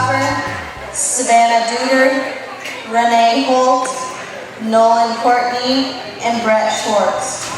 Hopper, Savannah Duder, Renee Holt, Nolan Courtney, and Brett Schwartz.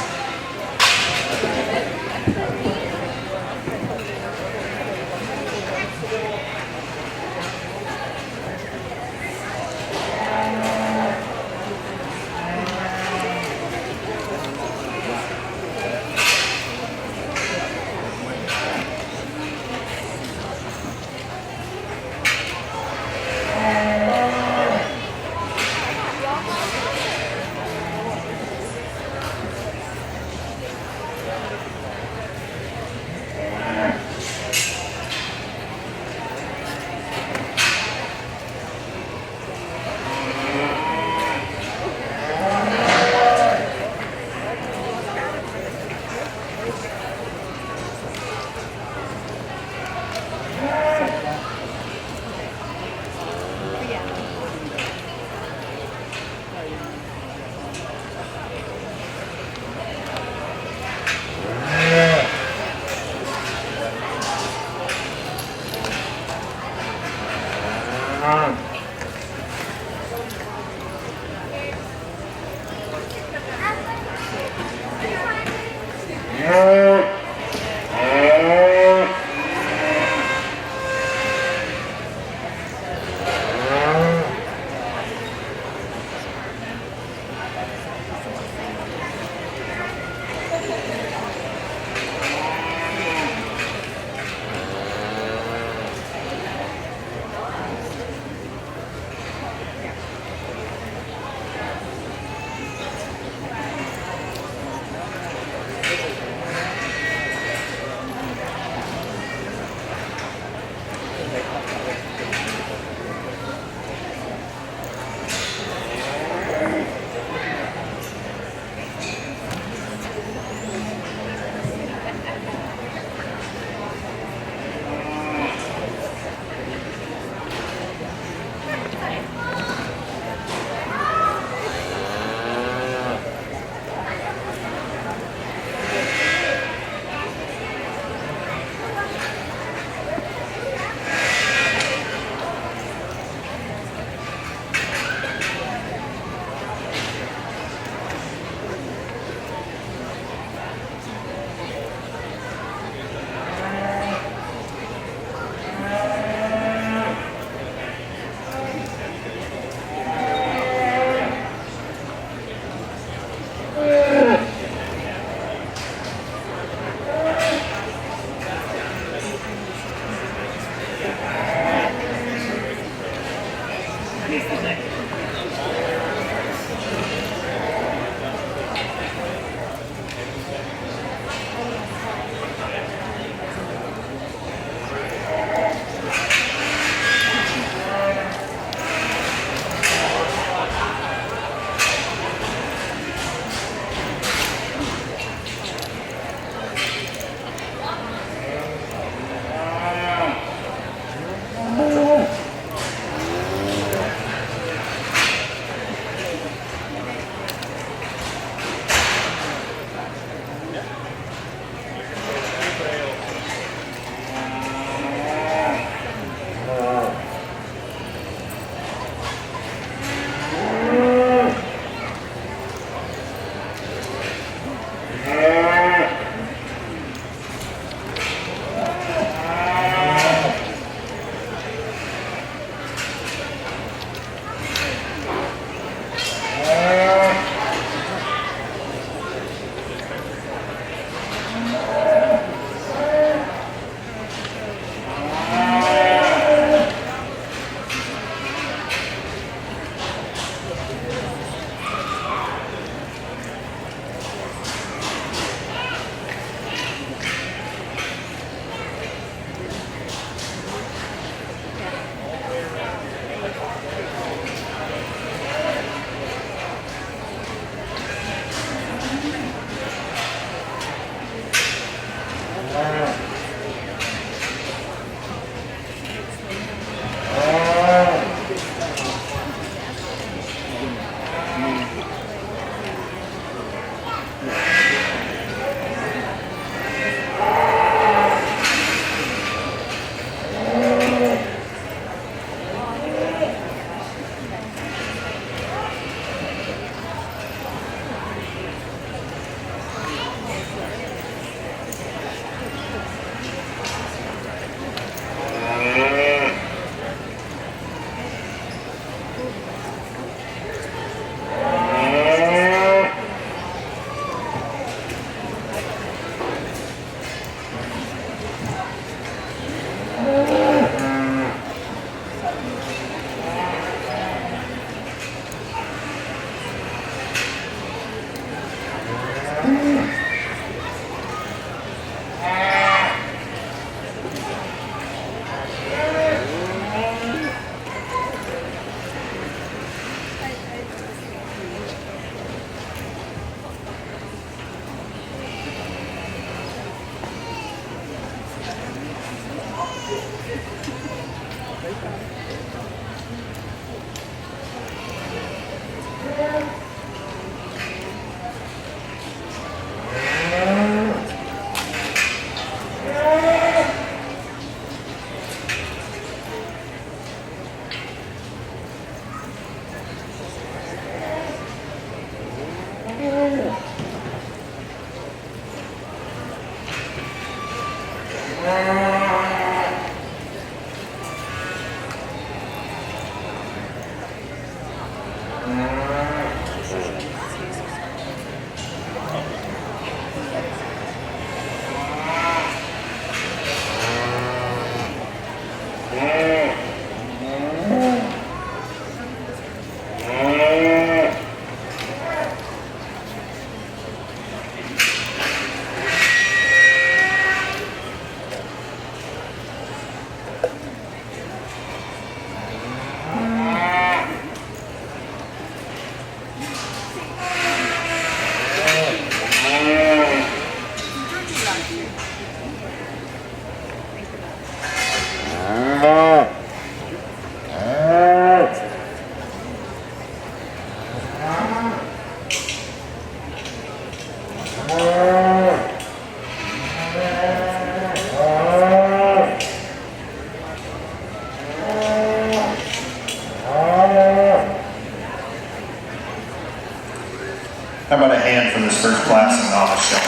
first class and novice showman.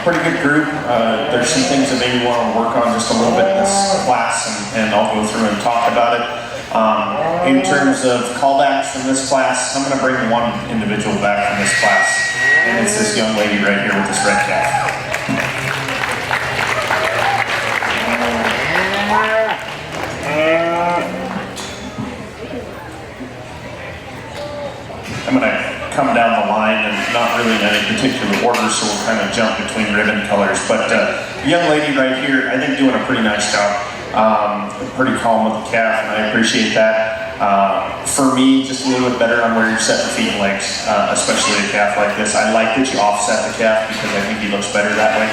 Pretty good group. There's some things that maybe we want to work on just a little bit in this class, and I'll go through and talk about it. In terms of callbacks from this class, I'm going to bring one individual back from this class, and it's this young lady right here with this red calf. I'm going to come down the line and not really in any particular order, so we'll kind of jump between ribbon colors. But young lady right here, I think doing a pretty nice job. Pretty calm with the calf, and I appreciate that. For me, just a little bit better on where you're setting feet and legs, especially a calf like this. I like that you offset the calf because I think he looks better that way.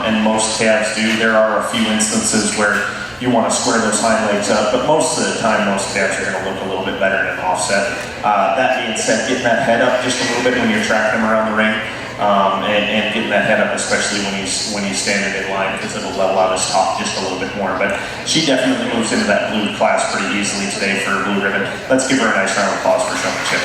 And most calves do. There are a few instances where you want to square those hind legs up, but most of the time, most calves are going to look a little bit better in an offset. That being said, getting that head up just a little bit when you're tracking him around the ring, and getting that head up, especially when he's standing in line, because it'll level out his top just a little bit more. But she definitely moves into that blue class pretty easily today for a blue ribbon. Let's give her a nice round of applause for showmanship.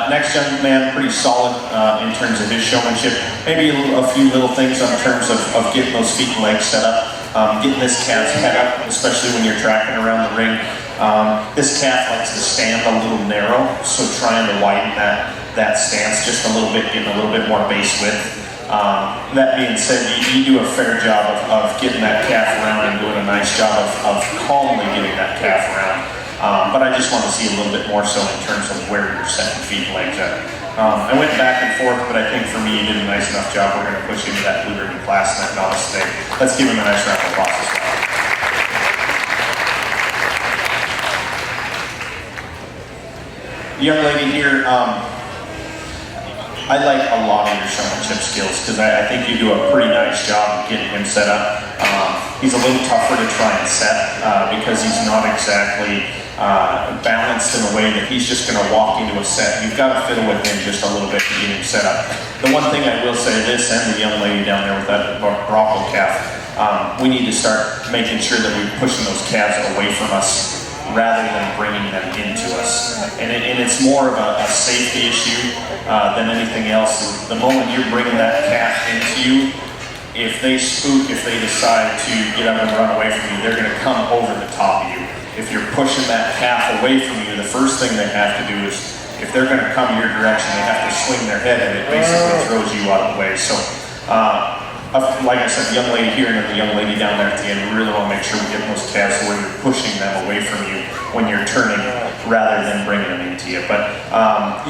Next young man, pretty solid in terms of his showmanship. Maybe a few little things in terms of getting those feet and legs set up, getting this calf's head up, especially when you're tracking around the ring. This calf likes to stand a little narrow, so trying to widen that stance just a little bit, getting a little bit more base width. That being said, you do a fair job of getting that calf around and doing a nice job of calmly getting that calf around. But I just want to see a little bit more so in terms of where you're setting feet and legs at. I went back and forth, but I think for me you did a nice enough job. We're going to push into that blue ribbon class and that novice today. Let's give him a nice round of applause as well. The young lady here, I like a lot of your showmanship skills because I think you do a pretty nice job of getting him set up. He's a little tougher to try and set because he's not exactly balanced in a way that he's just going to walk into a set. You've got to fiddle with him just a little bit to get him set up. The one thing I will say, this and the young lady down there with that Bronco calf, we need to start making sure that we're pushing those calves away from us rather than bringing them into us. And it's more of a safety issue than anything else. The moment you're bringing that calf into you, if they spook, if they decide to get up and run away from you, they're going to come over the top of you. If you're pushing that calf away from you, the first thing they have to do is, if they're going to come your direction, they have to swing their head and it basically throws you out of the way. So, like I said, the young lady here and then the young lady down there at the end, we really want to make sure we get those calves where you're pushing them away from you when you're turning rather than bringing them into you. But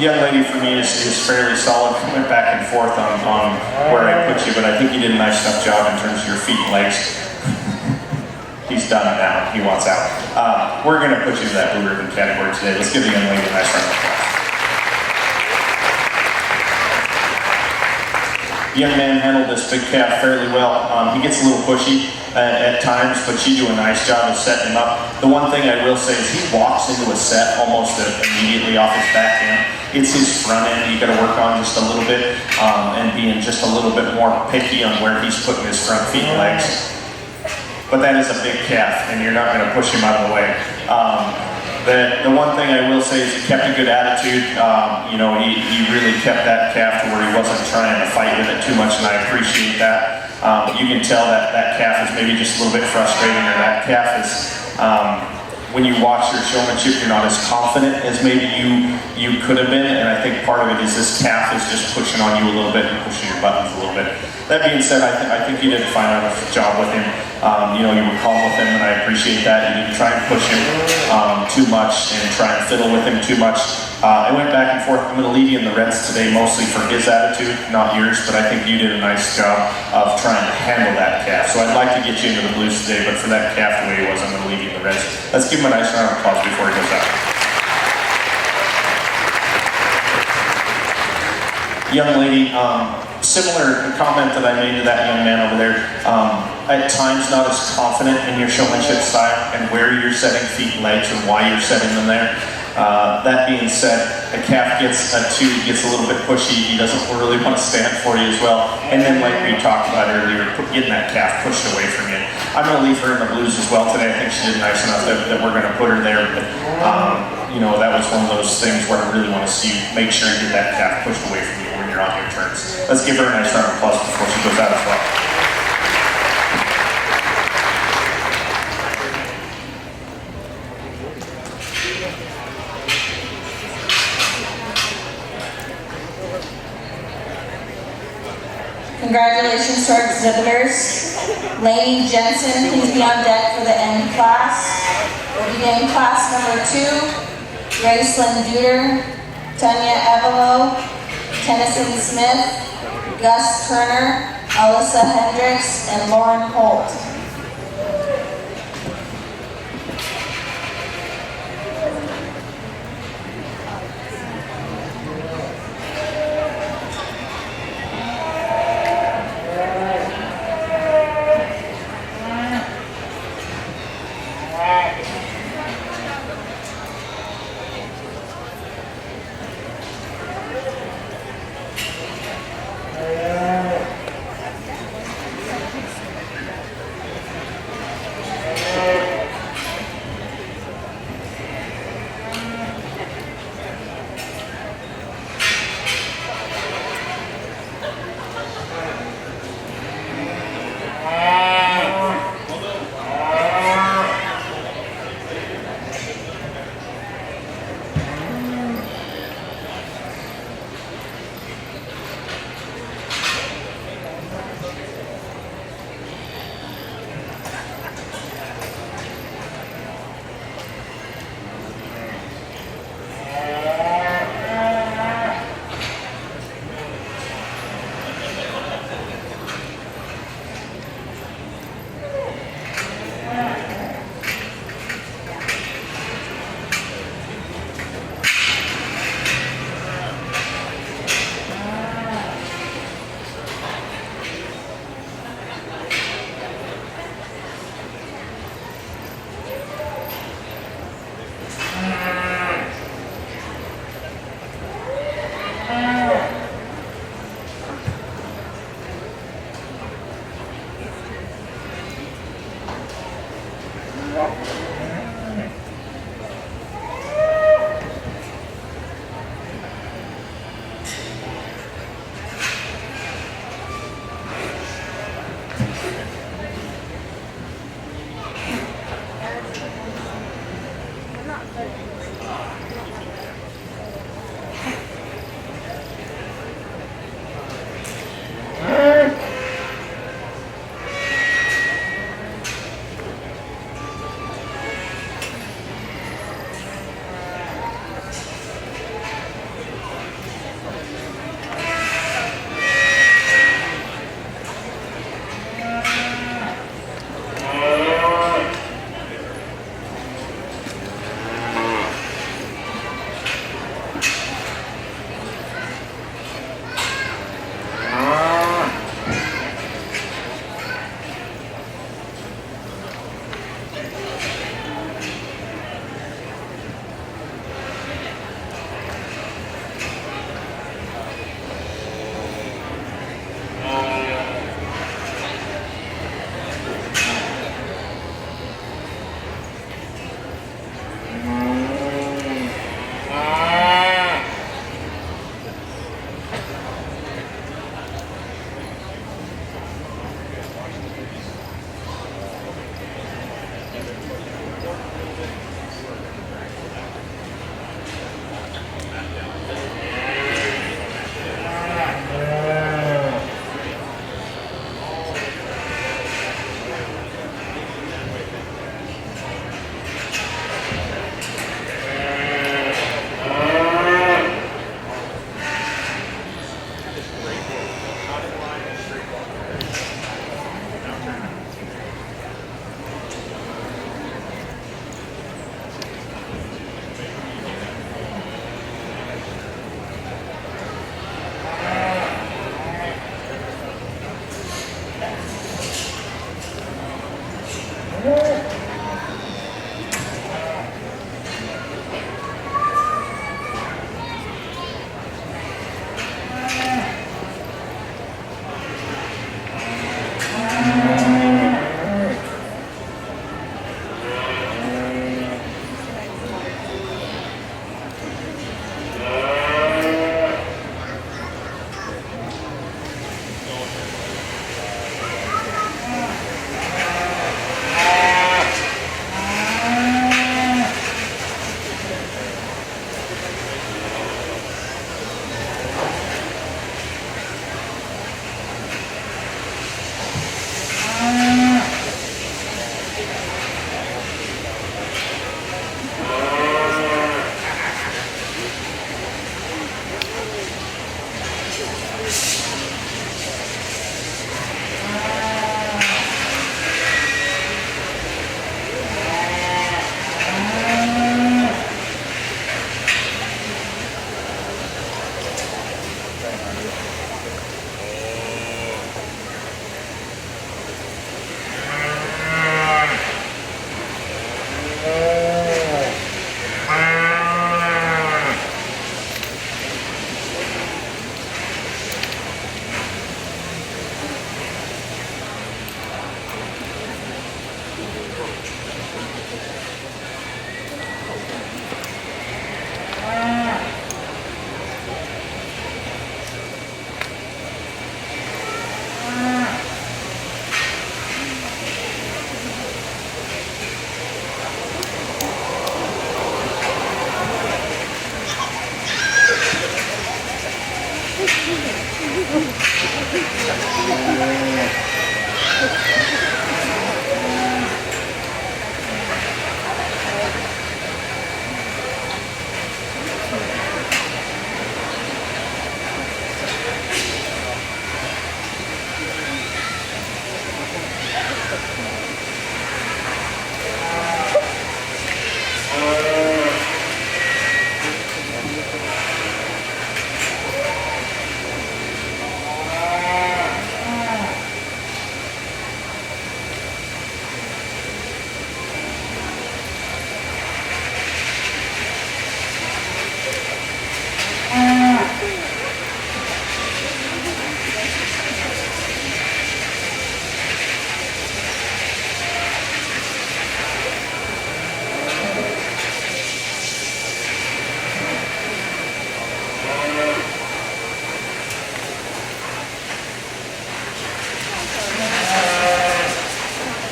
the young lady for me is fairly solid. We went back and forth on where I put you, but I think you did a nice enough job in terms of your feet and legs. He's done it now. He wants out. We're going to put you in that blue ribbon category today. Let's give the young lady a nice round of applause. The young man handled this big calf fairly well. He gets a little pushy at times, but you do a nice job of setting him up. The one thing I will say is he walks into a set almost immediately off his back end. It's his front end you got to work on just a little bit, and being just a little bit more picky on where he's putting his front feet and legs. But that is a big calf, and you're not going to push him out of the way. The one thing I will say is he kept a good attitude. You know, he really kept that calf to where he wasn't trying to fight with it too much, and I appreciate that. You can tell that calf is maybe just a little bit frustrating, or that calf is, when you watch your showmanship, you're not as confident as maybe you could have been, and I think part of it is this calf is just pushing on you a little bit and pushing your buttons a little bit. That being said, I think you did a fine enough job with him. You know, you were calm with him, and I appreciate that. You didn't try and push him too much and try and fiddle with him too much. I went back and forth. I'm going to leave you in the reds today mostly for his attitude, not yours, but I think you did a nice job of trying to handle that calf. So I'd like to get you into the blues today, but for that calf the way it was, I'm going to leave you in the reds. Let's give him a nice round of applause before he goes out. Young lady, similar comment that I made to that young man over there. At times not as confident in your showmanship style and where you're setting feet and legs and why you're setting them there. That being said, the calf gets a little bit pushy. He doesn't really want to stand for you as well. And then like we talked about earlier, getting that calf pushed away from you. I'm going to leave her in the blues as well today. I think she did nice enough that we're going to put her there. But, you know, that was one of those things where I really want to see you make sure you get that calf pushed away from you when you're on your turns. Let's give her a nice round of applause before she goes out as well. Congratulations to our exhibitors. Lainey Jensen, please be on deck for the end class. We'll begin class number 2. Gracelyn Duder, Tanya Evelo, Tennyson Smith, Gus Turner, Alyssa Hendricks, and Lauren Holt.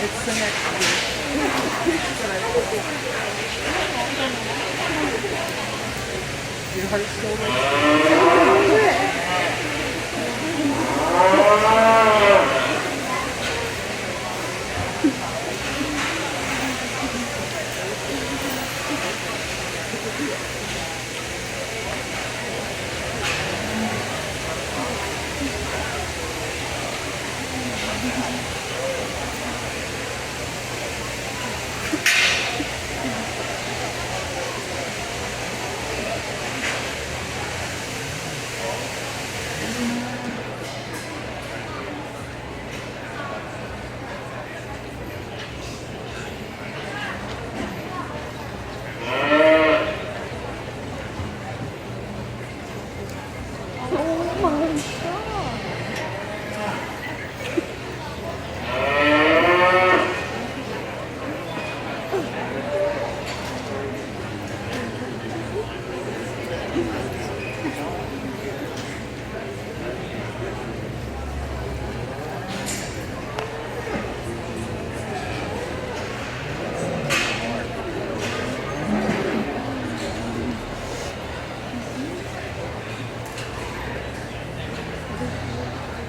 It's the next Your heart's still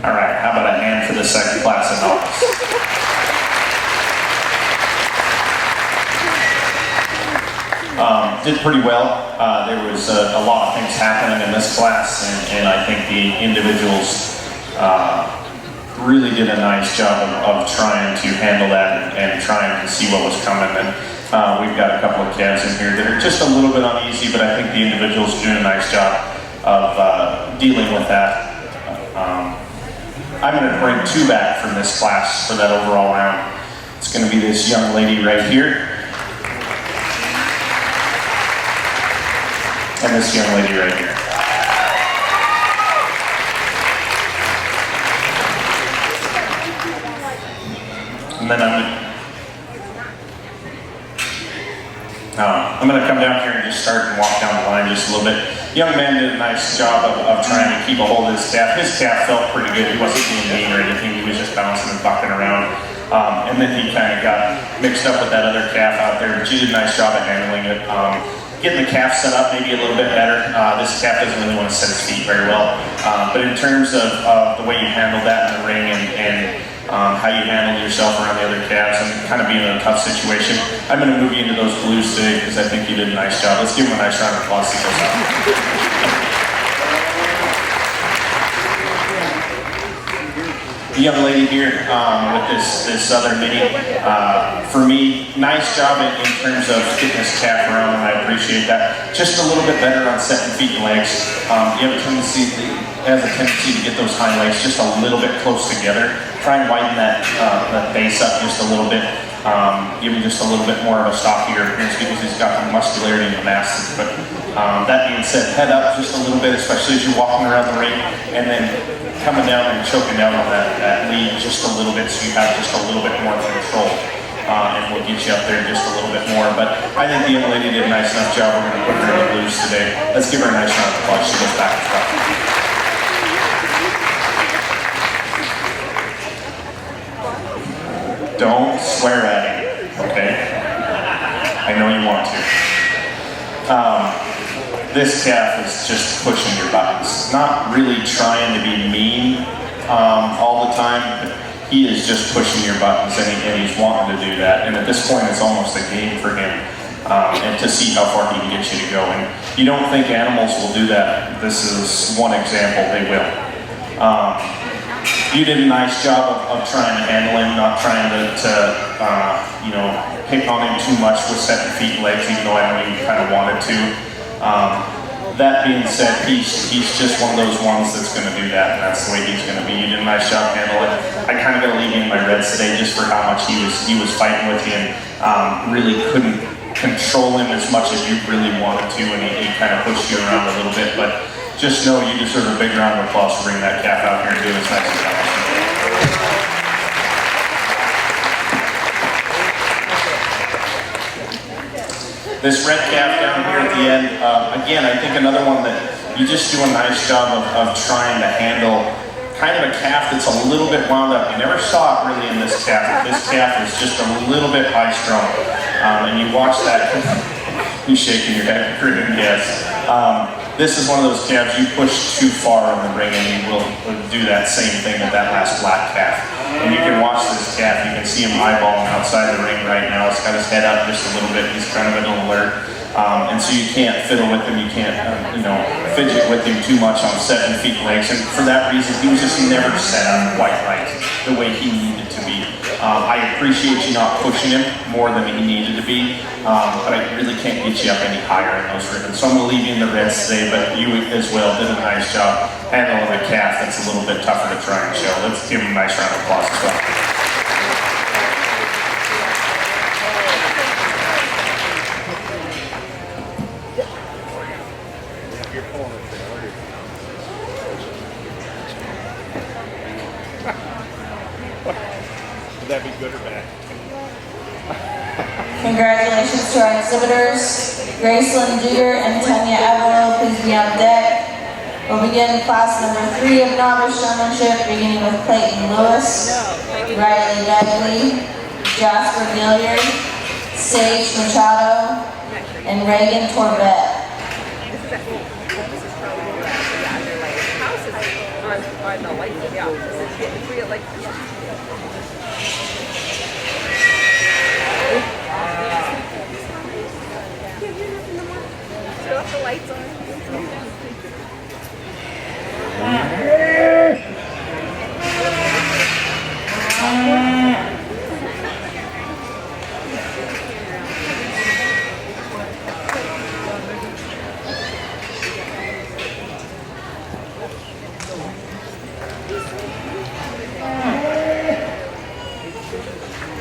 All right, how about a hand for the second class in August? Did pretty well. There was a lot of things happening in this class, and I think the individuals really did a nice job of trying to handle that and trying to see what was coming. And we've got a couple of calves in here that are just a little bit uneasy, but I think the individuals are doing a nice job of dealing with that. I'm going to bring two back from this class for that overall round. It's going to be this young lady right here, and this young lady right here. And then I'm going to come down here and just start and walk down the line just a little bit. Young man did a nice job of trying to keep a hold of his calf. His calf felt pretty good. He wasn't being mean or anything. He was just bouncing and bucking around. And then he kind of got mixed up with that other calf out there. But she did a nice job of handling it. Getting the calf set up maybe a little bit better. This calf doesn't really want to set his feet very well. But in terms of the way you handled that in the ring and how you handled yourself around the other calves and kind of being in a tough situation, I'm going to move you into those blues today because I think you did a nice job. Let's give him a nice round of applause. The young lady here with this other mini, for me, nice job in terms of getting this calf around, and I appreciate that. Just a little bit better on setting feet and legs. You have a tendency to get those hind legs just a little bit close together. Try and widen that base up just a little bit. Give him just a little bit more of a stockier appearance because he's got the muscularity and the mass. But that being said, head up just a little bit, especially as you're walking around the ring, and then coming down and choking down on that lead just a little bit so you have just a little bit more control. And we'll get you up there just a little bit more. But I think the young lady did a nice enough job. We're going to put her in the blues today. Let's give her a nice round of applause. She goes back and forth. Don't swear at him, okay? I know you want to. this calf is just pushing your buttons. Not really trying to be mean all the time, but he is just pushing your buttons, and he's wanting to do that. And at this point, it's almost a game for him, and to see how far he can get you to go. And you don't think animals will do that. This is one example, they will. You did a nice job of trying to handle him, not trying to you know, pick on him too much with setting feet and legs, even though I know you kind of wanted to. That being said, he's just one of those ones that's going to do that, and that's the way he's going to be. You did a nice job handling it. I kind of got to leave you in my reds today just for how much he was fighting with you, and really couldn't control him as much as you really wanted to, and he kind of pushed you around a little bit. But just know you deserve a big round of applause for bringing that calf out here and doing as nice as that. This red calf down here at the end, again, I think another one that you just do a nice job of trying to handle. Kind of a calf that's a little bit wound up. You never saw it really in this calf. This calf is just a little bit high strung. And you watch that, you shaking your head, grinning, yes. This is one of those calves you push too far in the ring, and you will do that same thing with that last black calf. And you can watch this calf, you can see him eyeballing outside the ring right now. He's got his head up just a little bit, he's kind of an alert. And so you can't fiddle with him, you can't you know, fidget with him too much on setting feet and legs. And for that reason, he was just never set up quite right, the way he needed to be. I appreciate you not pushing him more than he needed to be, but I really can't get you up any higher in those ribbons. So I'm going to leave you in the reds today, but you as well did a nice job handling a calf that's a little bit tougher to try and show. Let's give him a nice round of applause as well. Would that be good or bad? Congratulations to our exhibitors, Gracelyn Duder and Tanya Evelo, please be on deck. We'll begin class number 3 of novice showmanship, beginning with Clayton Lewis, Riley Begley, Jasper Gilliard, Sage Machado, and Reagan Torbett. The lights on.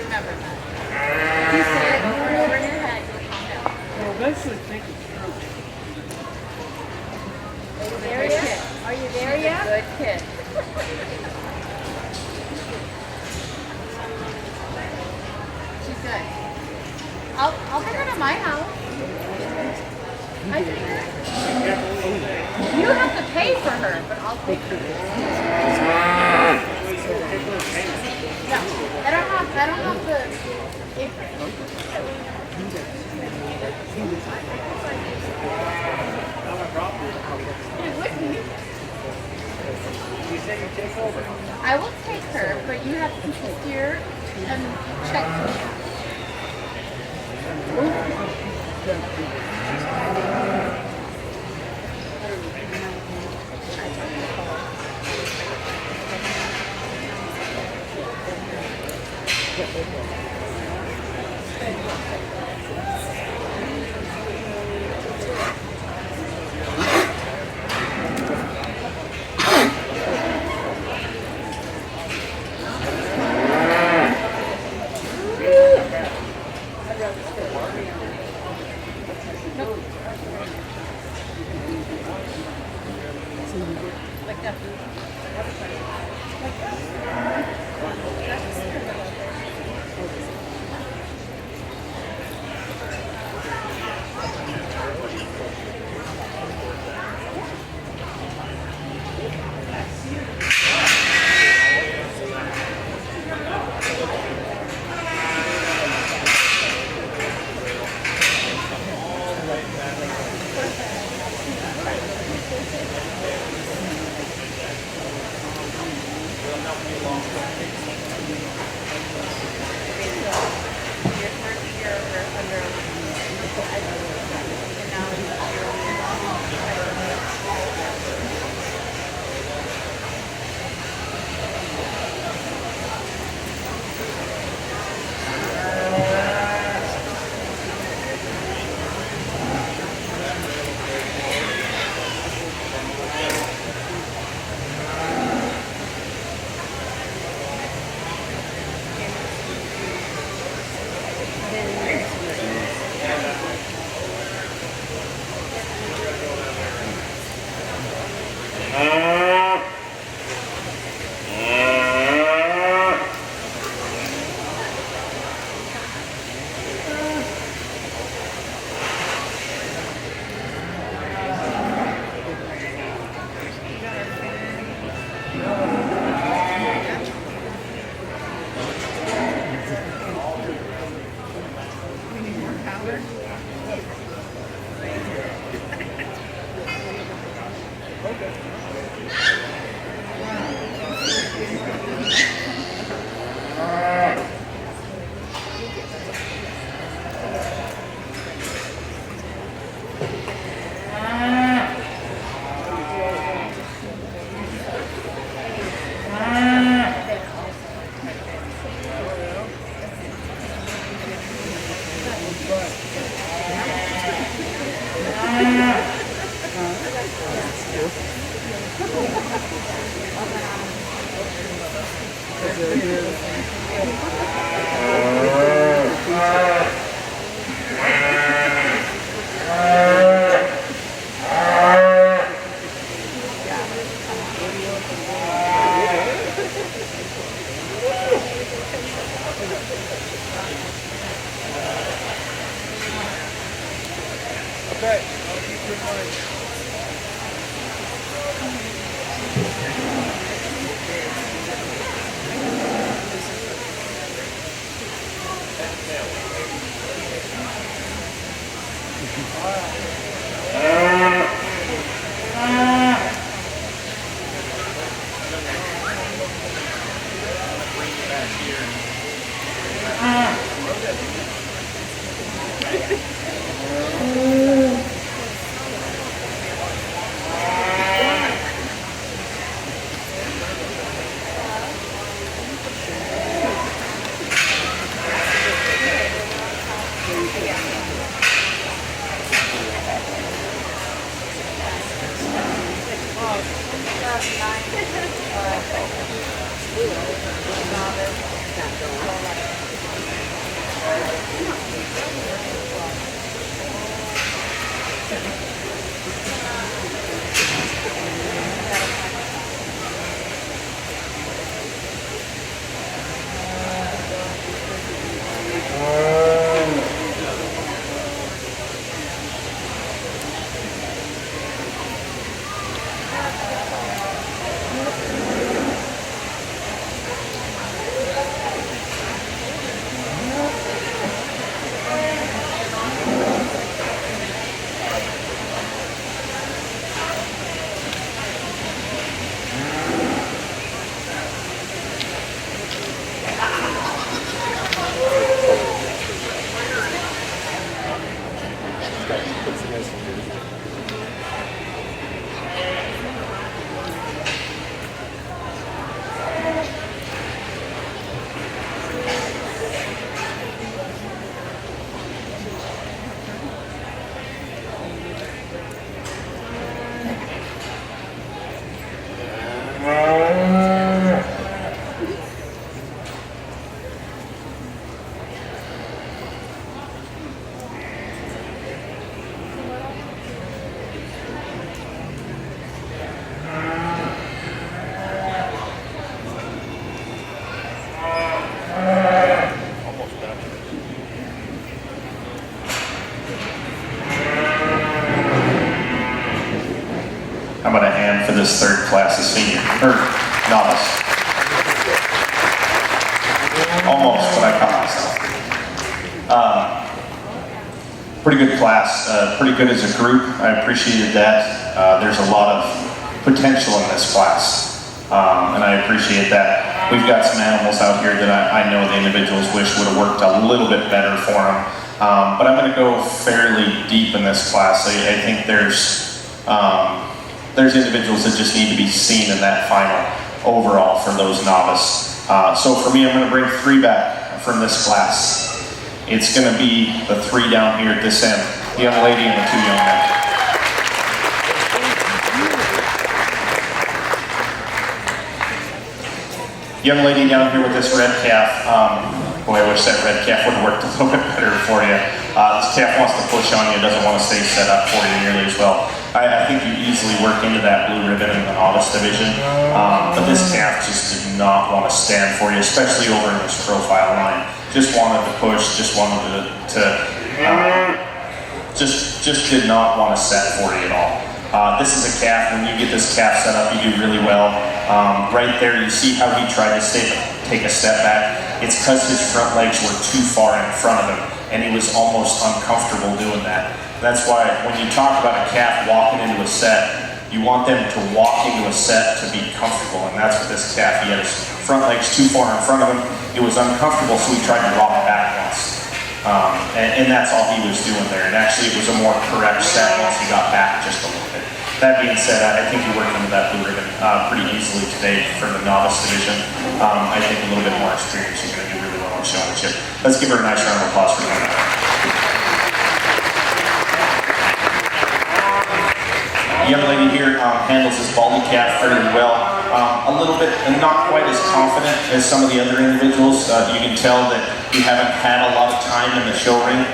Remember that. You say it over and over in your head. Well, eventually think it's true. There yet? Are you there yet? Good kid. She's good. I'll bring her to my house. I take her. You have to pay for her, but I'll take her. Yeah. I don't have the apron. I will take her, but you have to steer and check me. Like that. How about a hand for this third class of senior, or novice? Almost, but I caught myself. Pretty good class, pretty good as a group. I appreciated that. There's a lot of potential in this class. and I appreciate that. We've got some animals out here that I know the individuals wish would have worked a little bit better for them. But I'm going to go fairly deep in this class. I think there's individuals that just need to be seen in that final overall for those novice. So for me, I'm going to bring 3 back from this class. It's going to be the 3 down here at this end, the young lady and the 2 young men. Young lady down here with this red calf. Boy, I wish that red calf would have worked a little bit better for you. This calf wants to push on you, doesn't want to stay set up for you nearly as well. I think you easily work into that blue ribbon in the novice division, but this calf just did not want to stand for you, especially over in this profile line. Just wanted to push, just wanted just did not want to set for you at all. This is a calf. When you get this calf set up, you do really well. Right there, you see how he tried to take a step back. It's because his front legs were too far in front of him, and he was almost uncomfortable doing that. That's why when you talk about a calf walking into a set, you want them to walk into a set to be comfortable, and that's what this calf, he had his front legs too far in front of him. It was uncomfortable, so he tried to rock back once. And that's all he was doing there. And actually, it was a more correct set once he got back just a little bit. That being said, I think you worked into that blue ribbon pretty easily today for the novice division. I think a little bit more experience, you're going to do really well on showmanship. Let's give her a nice round of applause for that. The young lady here handles this baldy calf fairly well. A little bit, and not quite as confident as some of the other individuals. You can tell that you haven't had a lot of time in the show ring.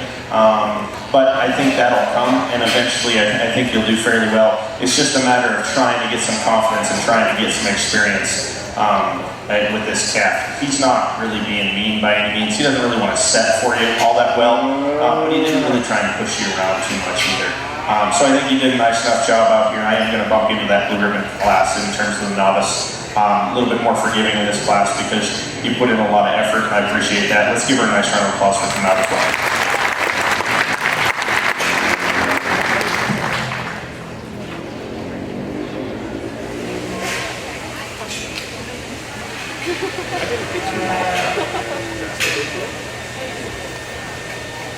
But I think that'll come, and eventually I think you'll do fairly well. It's just a matter of trying to get some confidence and trying to get some experience with this calf. He's not really being mean by any means. He doesn't really want to set for you all that well, but he didn't really try and push you around too much either. So I think you did a nice enough job out here. I am going to bump into that blue ribbon class in terms of the novice. A little bit more forgiving in this class because you put in a lot of effort, and I appreciate that. Let's give her a nice round of applause for coming out as well.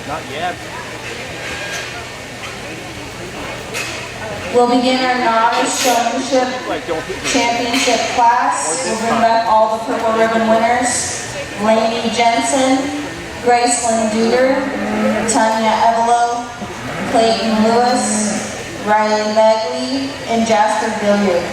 Not yet. We'll begin our novice showmanship championship class. We'll bring back all the purple ribbon winners. Lainey Jensen, Gracelyn Duder, Tanya Evelo, Clayton Lewis, Riley Bagley, and Jasper Billiard.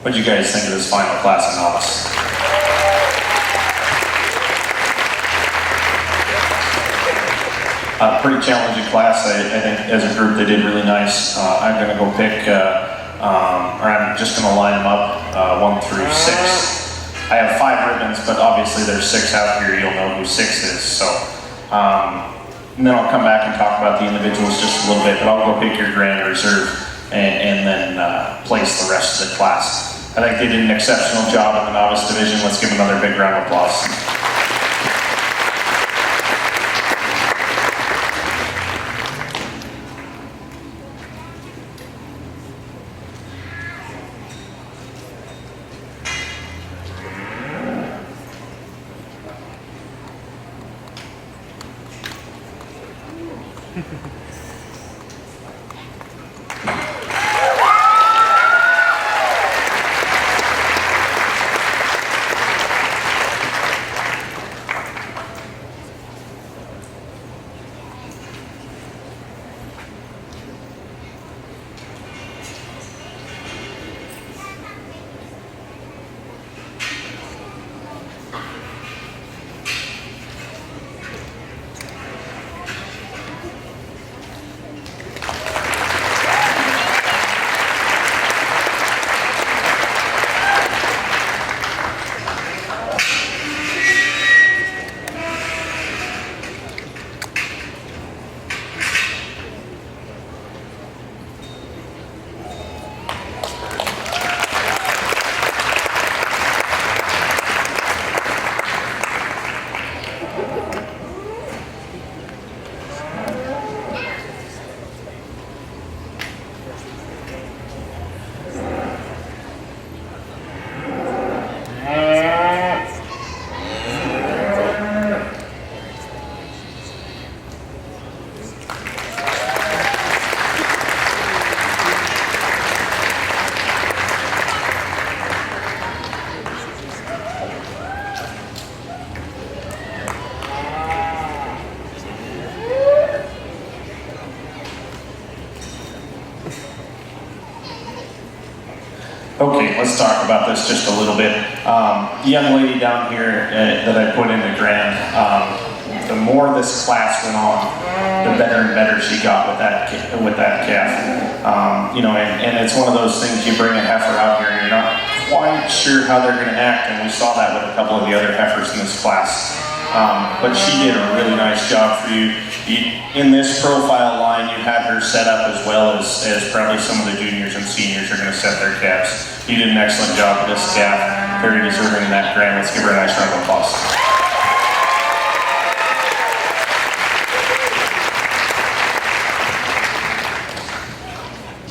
What do you guys think of this final class of novice? Pretty challenging class. I think as a group they did really nice. I'm going to go pick, or I'm just going to line them up 1 through 6. I have 5 ribbons, but obviously there's 6 out here. You'll know who 6 is. So, and then I'll come back and talk about the individuals just a little bit, but I'll go pick your grand reserve and then place the rest of the class. I think they did an exceptional job in the novice division. Let's give them another big round of applause. Okay, let's talk about this just a little bit. The young lady down here that I put in the grand, the more this class went on, the better and better she got with that calf. You know, and it's one of those things, you bring a heifer out here and you're not quite sure how they're going to act, and we saw that with a couple of the other heifers in this class. But she did a really nice job for you. In this profile line, you had her set up as well as probably some of the juniors and seniors are going to set their calves. You did an excellent job with this calf, very deserving of that grand. Let's give her a nice round of applause.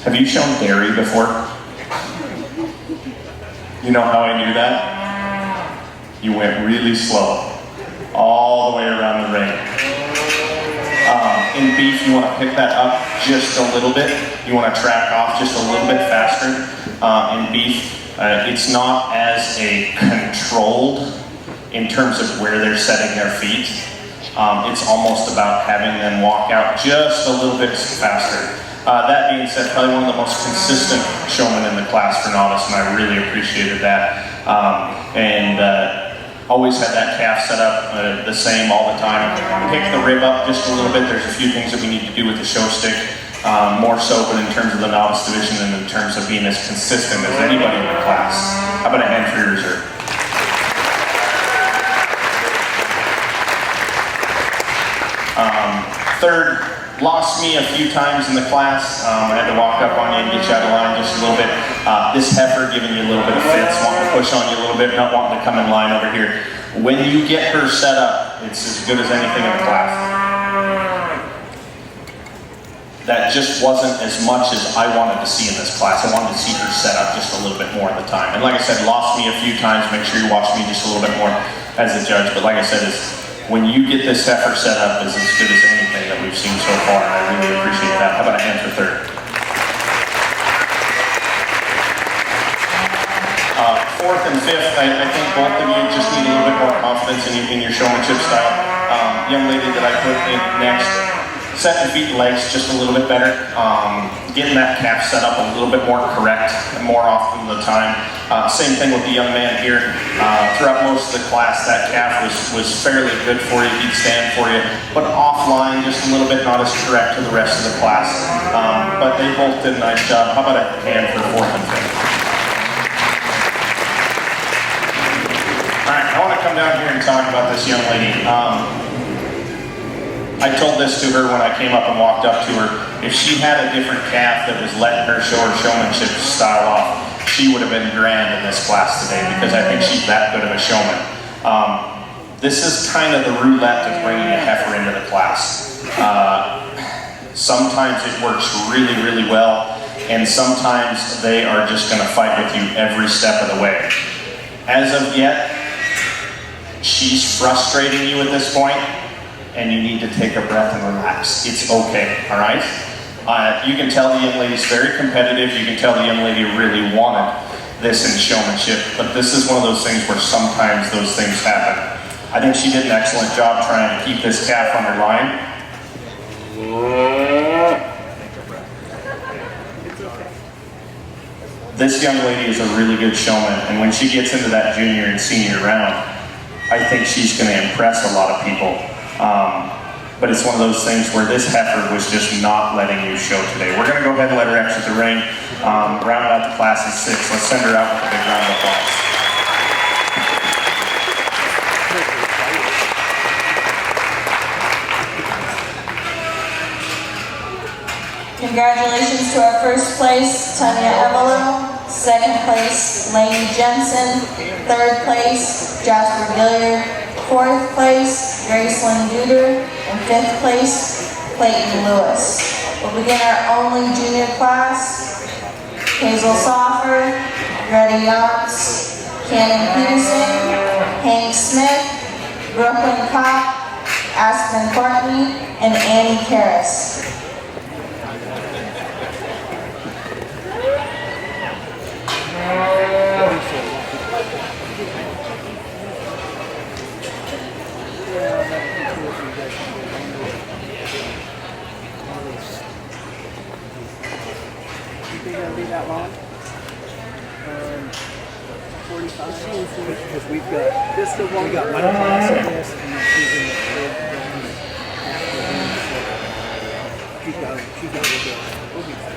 Have you shown dairy before? You know how I knew that? You went really slow, all the way around the ring. In beef, you want to pick that up just a little bit. You want to track off just a little bit faster. In beef, it's not as controlled in terms of where they're setting their feet. It's almost about having them walk out just a little bit faster. That being said, probably one of the most consistent showmen in the class for novice, and I really appreciated that. Always had that calf set up the same all the time. Pick the rib up just a little bit. There's a few things that we need to do with the show stick, more so, but in terms of the novice division and in terms of being as consistent as anybody in the class. How about a hand for your reserve? Third, lost me a few times in the class. I had to walk up on you and get you out of line just a little bit. This heifer giving you a little bit of fits, wanting to push on you a little bit, not wanting to come in line over here. When you get her set up, it's as good as anything in the class. That just wasn't as much as I wanted to see in this class. I wanted to see her set up just a little bit more at the time. And like I said, lost me a few times. Make sure you watch me just a little bit more as a judge. But like I said, when you get this heifer set up, is as good as anything that we've seen so far, and I really appreciate that. How about a hand for third? Fourth and fifth, I think both of you just need a little bit more confidence in your showmanship style. Young lady that I put in next, setting feet and legs just a little bit better. Getting that calf set up a little bit more correct more often of the time. Same thing with the young man here. Throughout most of the class, that calf was fairly good for you. He'd stand for you, but offline just a little bit not as correct to the rest of the class. But they both did a nice job. How about a hand for fourth and fifth? All right, I want to come down here and talk about this young lady. I told this to her when I came up and walked up to her. If she had a different calf that was letting her show her showmanship style off, she would have been grand in this class today because I think she's that good of a showman. This is kind of the roulette of bringing a heifer into the class. Sometimes it works really, really well, and sometimes they are just going to fight with you every step of the way. As of yet, she's frustrating you at this point, and you need to take a breath and relax. It's okay, all right? You can tell the young lady's very competitive. You can tell the young lady really wanted this in showmanship, but this is one of those things where sometimes those things happen. I think she did an excellent job trying to keep this calf on her line. This young lady is a really good showman, and when she gets into that junior and senior round, I think she's going to impress a lot of people. But it's one of those things where this heifer was just not letting you show today. We're going to go ahead and let her exit the ring, round out the class in 6. Let's send her out with a big round of applause. Congratulations to our first place, Tanya Evelo. Second place, Lane Jensen. Third place, Jasper Gilliard. Fourth place, Gracelyn Duder. And fifth place, Clayton Lewis. We'll begin our only junior class. Hazel Soffer, Greta Yachts, Cannon Peterson, Hank Smith, Brooklyn Kopp, Aspen Courtney, and Annie Karras. You think it'll be that long? 45. Because we've got this the one. We got one class of this, and then she's in the third round after him. So she's got to go. We'll be fine.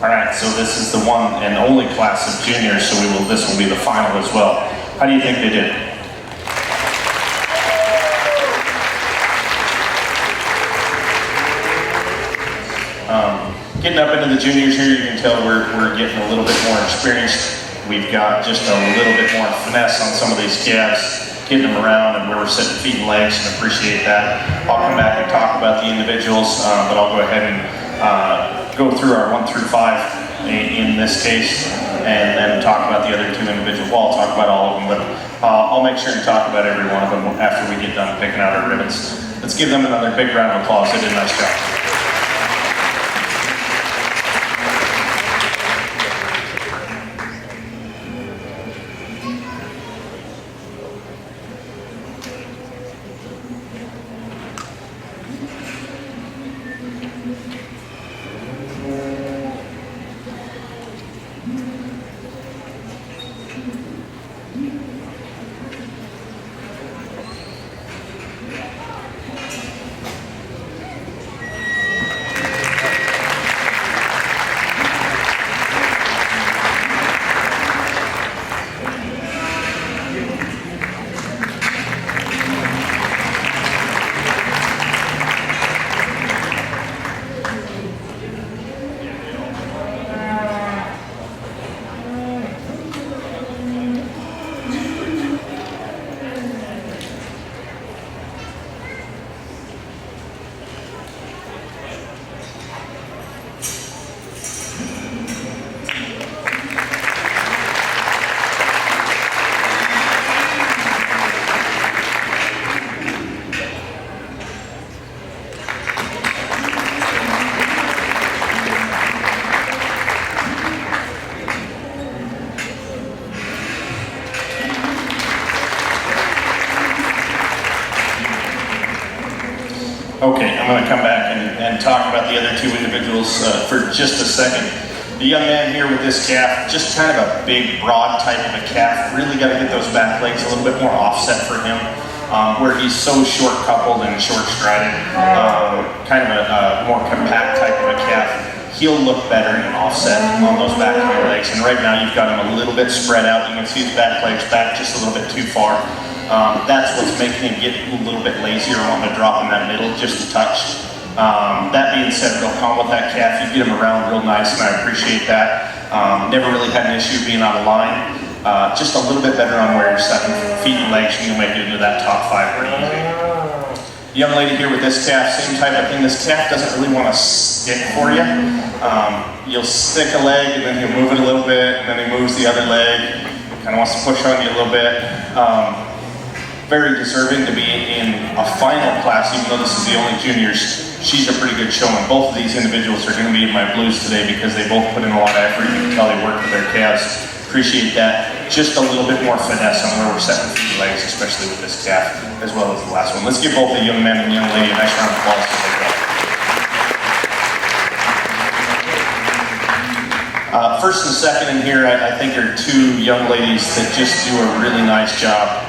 All right, so this is the one and only class of juniors, so this will be the final as well. How do you think they did? Getting up into the juniors here, you can tell we're getting a little bit more experienced. We've got just a little bit more finesse on some of these calves, getting them around and where we're sitting feet and legs, and appreciate that. I'll come back and talk about the individuals, but I'll go ahead and go through our 1 through 5 in this case, and then talk about the other 2 individuals. Well, I'll talk about all of them, but I'll make sure to talk about every one of them after we get done picking out our ribbons. Let's give them another big round of applause. They did a nice job. Okay, I'm going to come back and talk about the other 2 individuals for just a second. The young man here with this calf, just kind of a big, broad type of a calf. Really got to get those back legs a little bit more offset for him, where he's so short coupled and short strided, kind of a more compact type of a calf. He'll look better in offset on those back hind legs. And right now you've got him a little bit spread out. You can see his back legs back just a little bit too far. That's what's making him get a little bit lazier on the drop in that middle, just a touch. That being said, real calm with that calf. You get him around real nice, and I appreciate that. Never really had an issue being out of line. Just a little bit better on where you're setting feet and legs, and you'll make it into that top 5 pretty easy. The young lady here with this calf, same type of thing. This calf doesn't really want to stick for you. You'll stick a leg, and then he'll move it a little bit, and then he moves the other leg. Kind of wants to push on you a little bit. Very deserving to be in a final class, even though this is the only juniors. She's a pretty good showing. Both of these individuals are going to be in my blues today because they both put in a lot of effort. You can tell they worked with their calves. Appreciate that. Just a little bit more finesse on where we're setting feet and legs, especially with this calf, as well as the last one. Let's give both the young man and young lady a nice round of applause as they go. First and second in here, I think are 2 young ladies that just do a really nice job.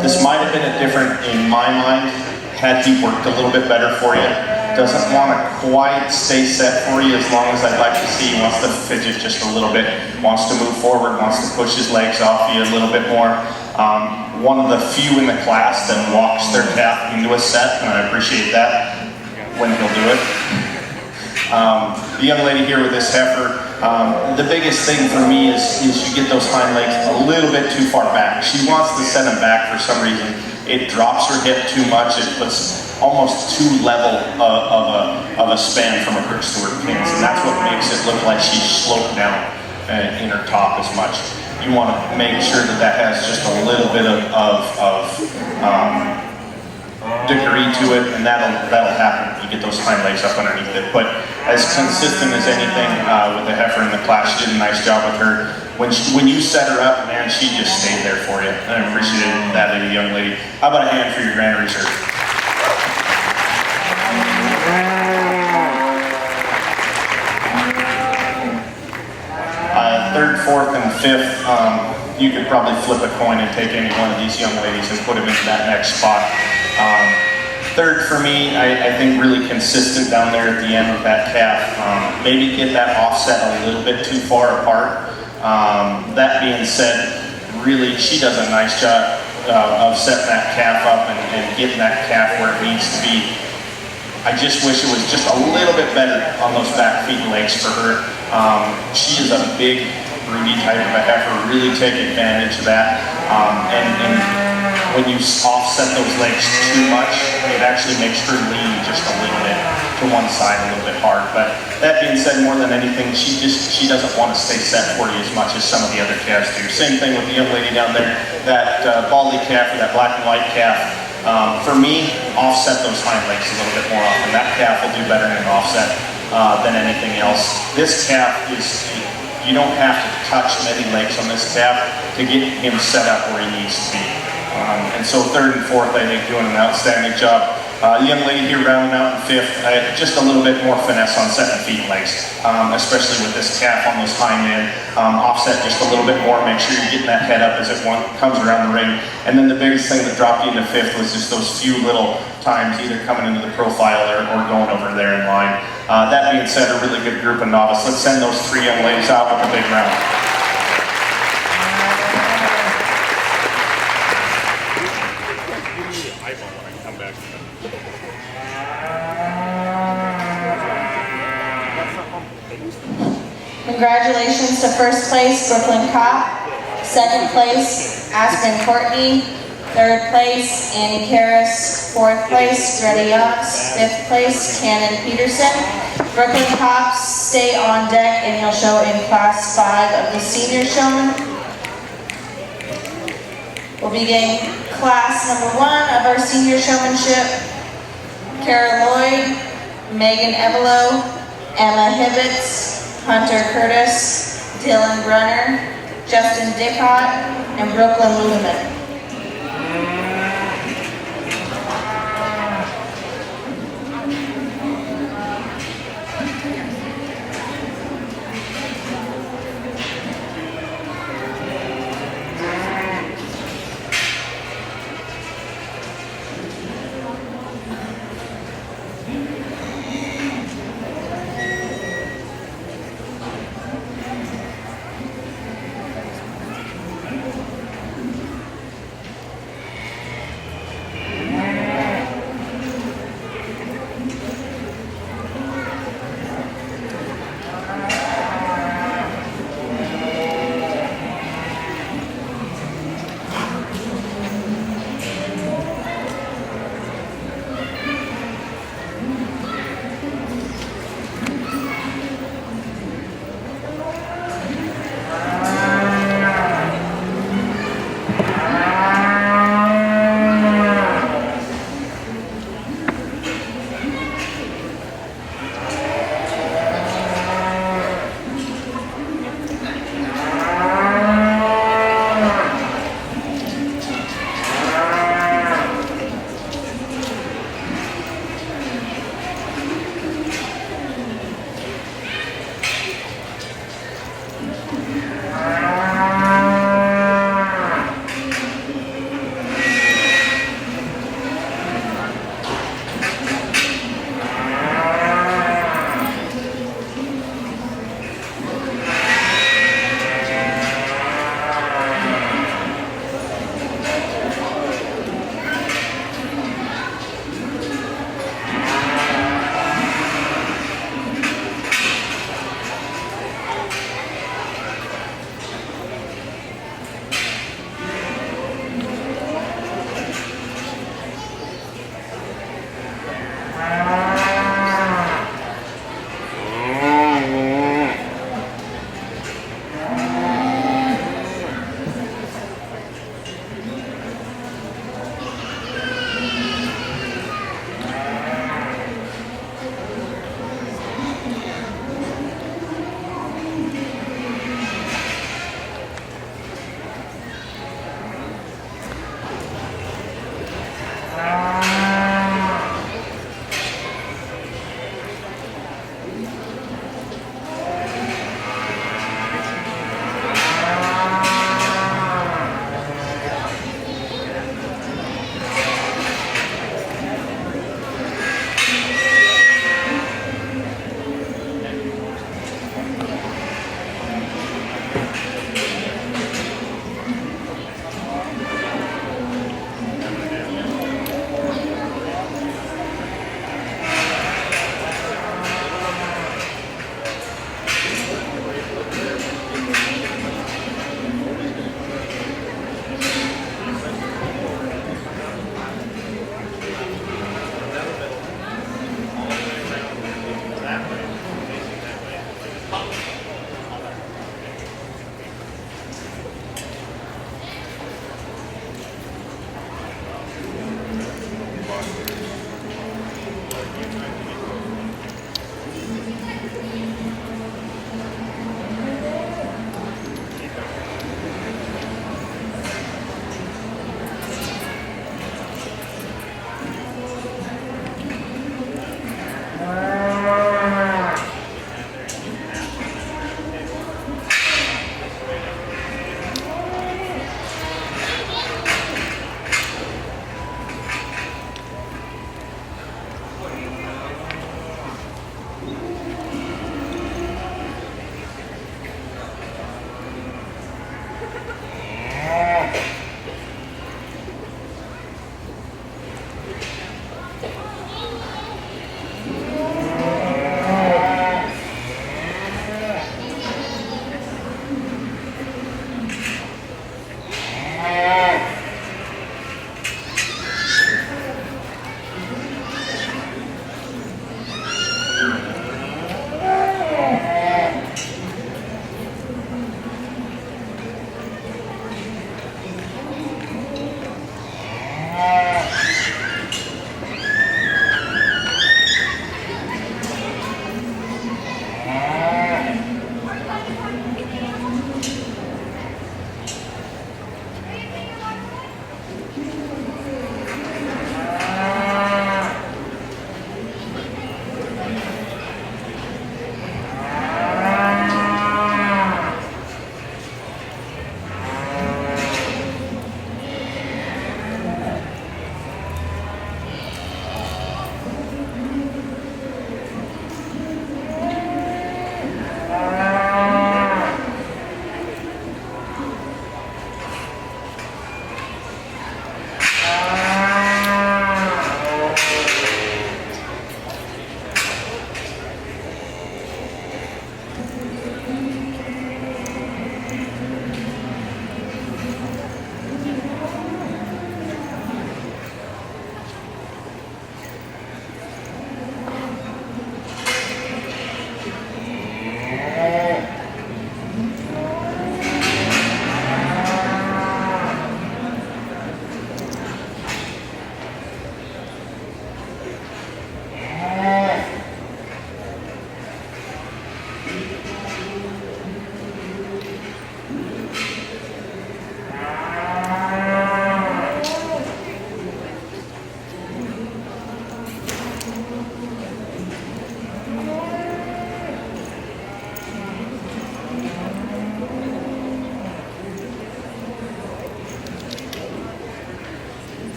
This might have been a different, in my mind, had he worked a little bit better for you. Doesn't want to quite stay set for you as long as I'd like to see. He wants to fidget just a little bit, wants to move forward, wants to push his legs off you a little bit more. One of the few in the class that walks their calf into a set, and I appreciate that when he'll do it. The young lady here with this heifer, the biggest thing for me is you get those hind legs a little bit too far back. She wants to set them back for some reason. It drops her hip too much. It puts almost too level of a span from her grips to her pins, and that's what makes it look like she's sloped down in her top as much. You want to make sure that that has just a little bit of degree to it, and that'll happen. You get those hind legs up underneath it. But as consistent as anything with the heifer in the class, she did a nice job with her. When you set her up, man, she just stayed there for you. And I appreciated that in a young lady. How about a hand for your grand research? Third, fourth, and fifth, you could probably flip a coin and take any one of these young ladies and put them into that next spot. Third for me, I think really consistent down there at the end with that calf. Maybe get that offset a little bit too far apart. That being said, really she does a nice job of setting that calf up and getting that calf where it needs to be. I just wish it was just a little bit better on those back feet and legs for her. She is a big, broody type of a heifer. Really take advantage of that. And when you offset those legs too much, it actually makes her lean just a little bit to one side, a little bit hard. But that being said, more than anything, she doesn't want to stay set for you as much as some of the other calves do. Same thing with the young lady down there, that baldy calf or that black and white calf. For me, offset those hind legs a little bit more often. That calf will do better in an offset than anything else. This calf is, you don't have to touch many legs on this calf to get him set up where he needs to be. And so third and fourth, I think, doing an outstanding job. The young lady here rounding out in fifth, just a little bit more finesse on setting feet and legs, especially with this calf on those hind end. Offset just a little bit more, make sure you're getting that head up as it comes around the ring. And then the biggest thing that dropped you into fifth was just those few little times either coming into the profile or going over there in line. That being said, a really good group of novice. Let's send those three young ladies out with a big round. Congratulations to first place, Brooklyn Kopp. Second place, Aspen Courtney. Third place, Annie Karras. Fourth place, Greta Yox. Fifth place, Cannon Peterson. Brooklyn Kopp, stay on deck and you'll show in class 5 of the senior showman. We'll begin class number 1 of our senior showmanship. Kara Lloyd, Megan Evelo, Emma Hibbets, Hunter Curtis, Dylan Brunner, Justin Dickhot, and Brooklyn Ludeman.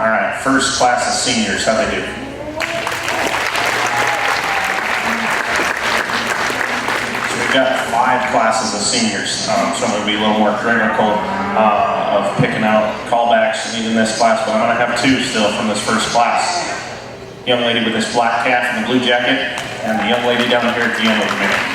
All right, first class of seniors, how'd they do? So we've got 5 classes of seniors, so I'm going to be a little more critical of picking out callbacks in this class, but I'm going to have 2 still from this first class. Young lady with this black cap and the blue jacket, and the young lady down here at the end of the minute.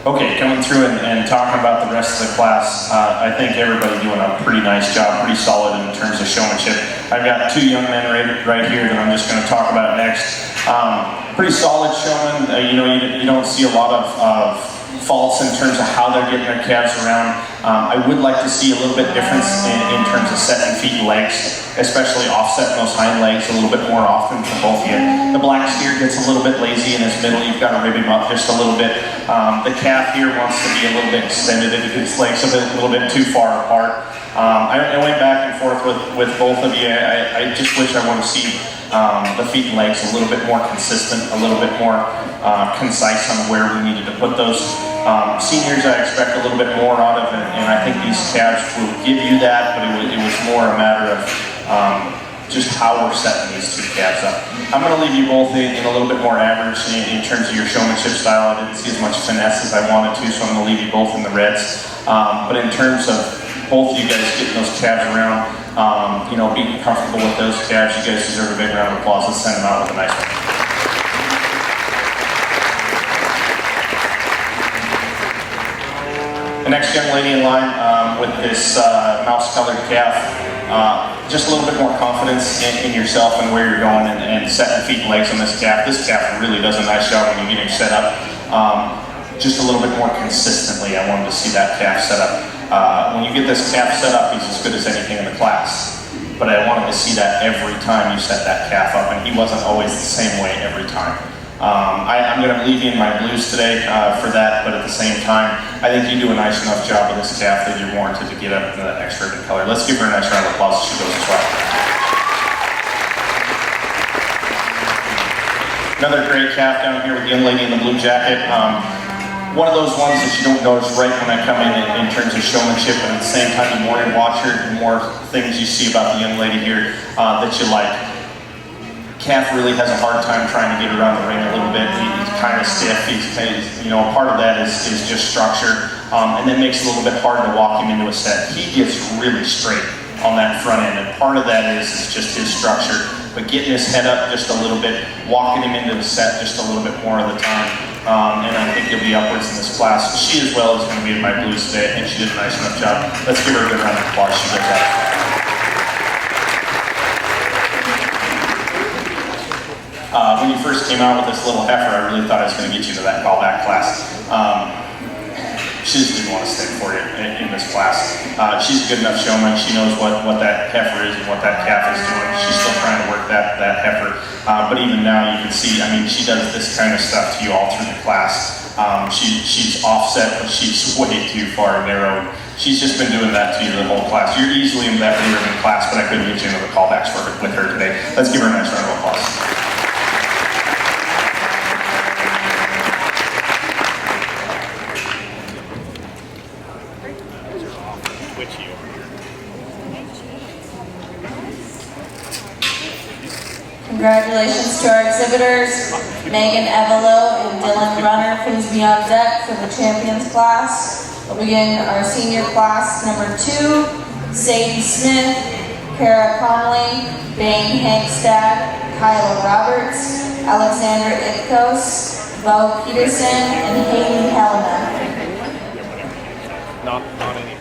Okay, coming through and talking about the rest of the class, I think everybody doing a pretty nice job, pretty solid in terms of showmanship. I've got 2 young men right here that I'm just going to talk about next. Pretty solid showmen. You don't see a lot of faults in terms of how they're getting their calves around. I would like to see a little bit difference in terms of setting feet and legs, especially offsetting those hind legs a little bit more often for both of you. The black steer gets a little bit lazy in his middle. You've got to rib him up just a little bit. The calf here wants to be a little bit extended. Its legs a little bit too far apart. I went back and forth with both of you. I just wish I want to see the feet and legs a little bit more consistent, a little bit more concise on where we needed to put those. Seniors I expect a little bit more out of, and I think these calves will give you that, but it was more a matter of just how we're setting these 2 calves up. I'm going to leave you both in a little bit more average in terms of your showmanship style. I didn't see as much finesse as I wanted to, so I'm going to leave you both in the reds. But in terms of both of you guys getting those calves around, being comfortable with those calves, you guys deserve a big round of applause. Let's send them out with a nice one. The next young lady in line with this mouse-colored calf, just a little bit more confidence in yourself and where you're going and setting feet and legs on this calf. This calf really does a nice job when you get him set up. Just a little bit more consistently, I wanted to see that calf set up. When you get this calf set up, he's as good as anything in the class. But I wanted to see that every time you set that calf up, and he wasn't always the same way every time. I'm going to leave you in my blues today for that, but at the same time, I think you do a nice enough job with this calf that you're warranted to get up into that next ribbon color. Let's give her a nice round of applause as she goes as well. Another great calf down here with the young lady in the blue jacket. One of those ones that you don't notice right when I come in terms of showmanship, and at the same time, the more you watch her, the more things you see about the young lady here that you like. Calf really has a hard time trying to get around the ring a little bit. He's kind of stiff. Part of that is just structure, and that makes it a little bit hard to walk him into a set. He gets really straight on that front end, and part of that is just his structure. But getting his head up just a little bit, walking him into the set just a little bit more of the time, and I think you'll be upwards in this class. She as well is going to be in my blues today. I think she did a nice enough job. Let's give her a good round of applause. She does that. When you first came out with this little heifer, I really thought I was going to get you to that callback class. She just didn't want to stay for you in this class. She's a good enough showman. She knows what that heifer is and what that calf is doing. She's still trying to work that heifer. But even now you can see, I mean, she does this kind of stuff to you all through the class. She's offset, but she's way too far narrowed. She's just been doing that to you the whole class. You're easily in that leader in class, but I couldn't get you into the callbacks with her today. Let's give her a nice round of applause. Congratulations to our exhibitors, Megan Evelo and Dylan Runner. Please be on deck for the champions class. We'll begin our senior class number 2, Sadie Smith, Kara Connolly, Bane Hankstad, Kyla Roberts, Alexander Ithkos, Bo Peterson, and Haley Helena. Not any.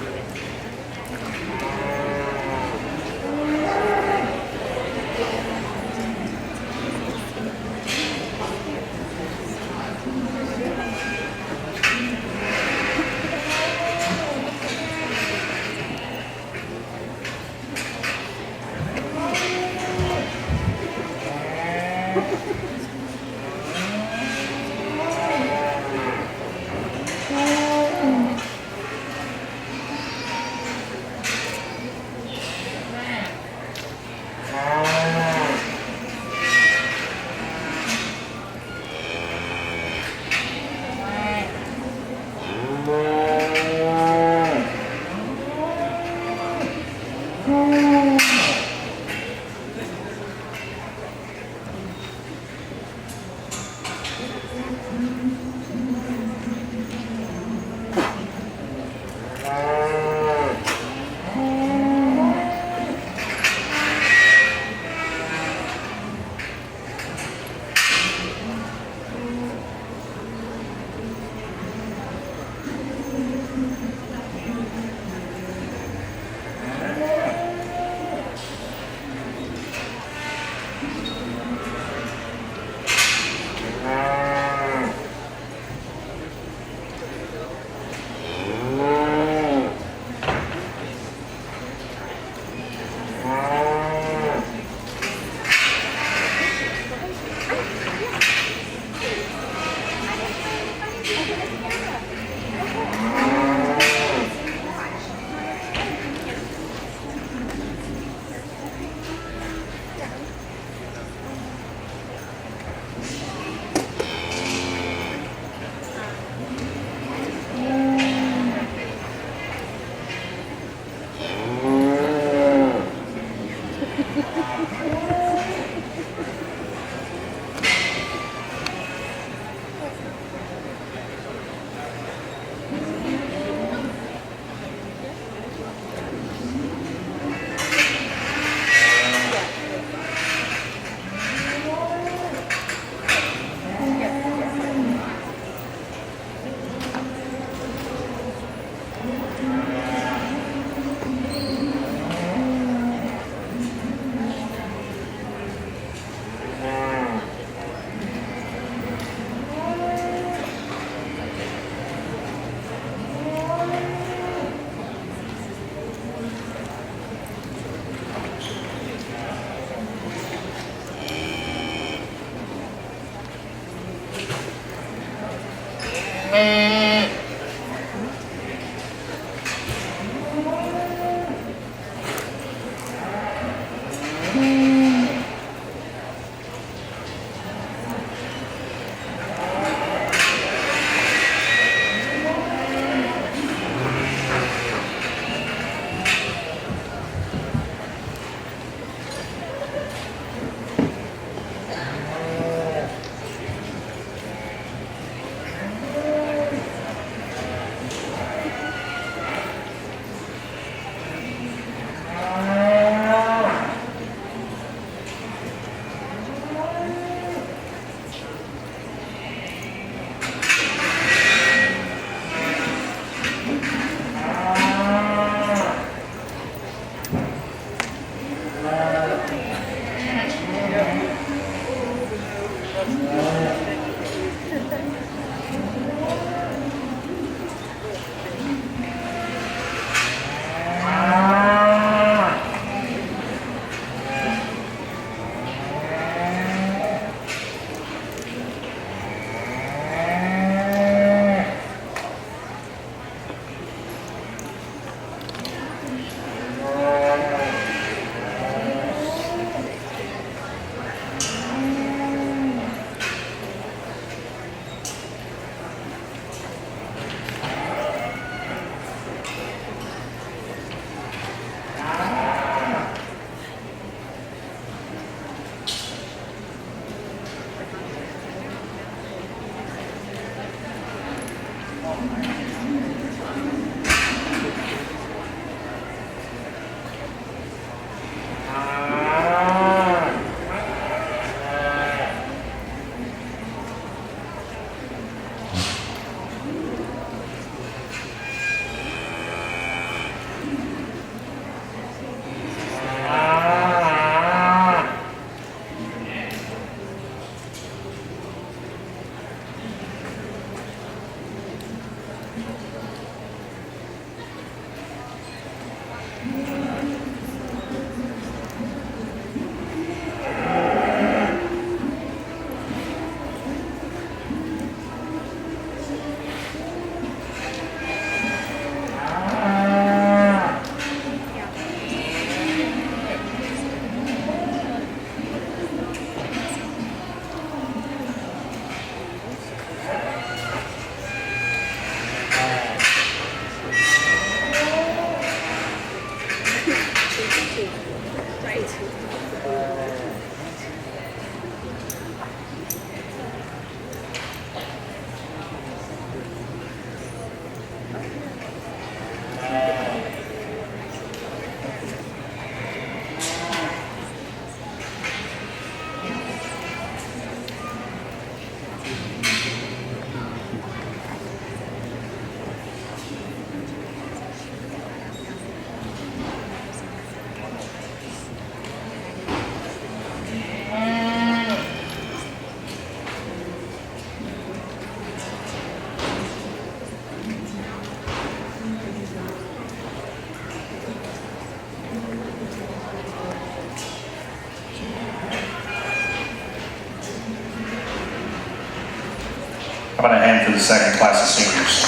How about a hand for the second class of seniors?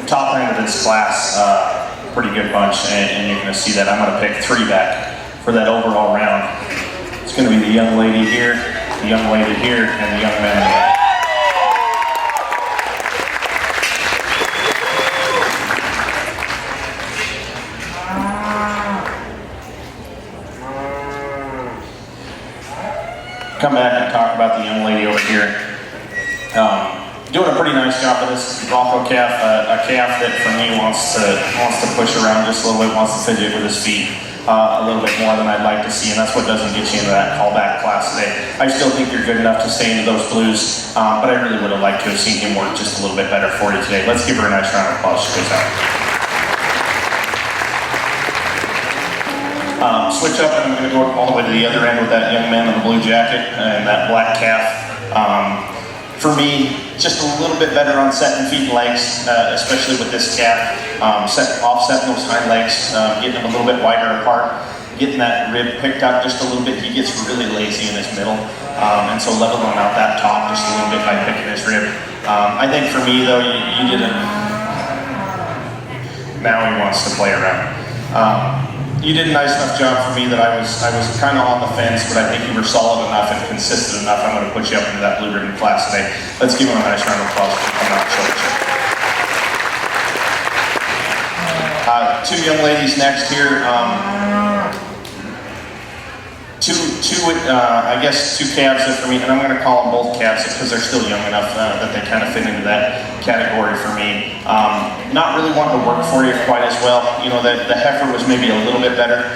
Top end of this class, pretty good bunch, and you're going to see that I'm going to pick 3 back for that overall round. It's going to be the young lady here, the young lady here, and the young man in the back. Come back and talk about the young lady over here. Doing a pretty nice job of this Bronco calf, a calf that for me wants to push around just a little bit, wants to fidget with his feet a little bit more than I'd like to see, and that's what doesn't get you into that callback class today. I still think you're good enough to stay into those blues, but I really would have liked to have seen him work just a little bit better for you today. Let's give her a nice round of applause. She goes out. Switch up, and I'm going to go all the way to the other end with that young man in the blue jacket and that black calf. For me, just a little bit better on setting feet and legs, especially with this calf. Offsetting those hind legs, getting them a little bit wider apart, getting that rib picked up just a little bit. He gets really lazy in his middle, and so leveling out that top just a little bit by picking his rib. I think for me though, you did it. Now he wants to play around. You did a nice enough job for me that I was kind of on the fence, but I think you were solid enough and consistent enough. I'm going to put you up into that blue ribbon class today. Let's give him a nice round of applause for coming out shoulder check. 2 young ladies next here. I guess two calves that for me, and I'm going to call them both calves because they're still young enough that they kind of fit into that category for me. Not really wanting to work for you quite as well. You know, the heifer was maybe a little bit better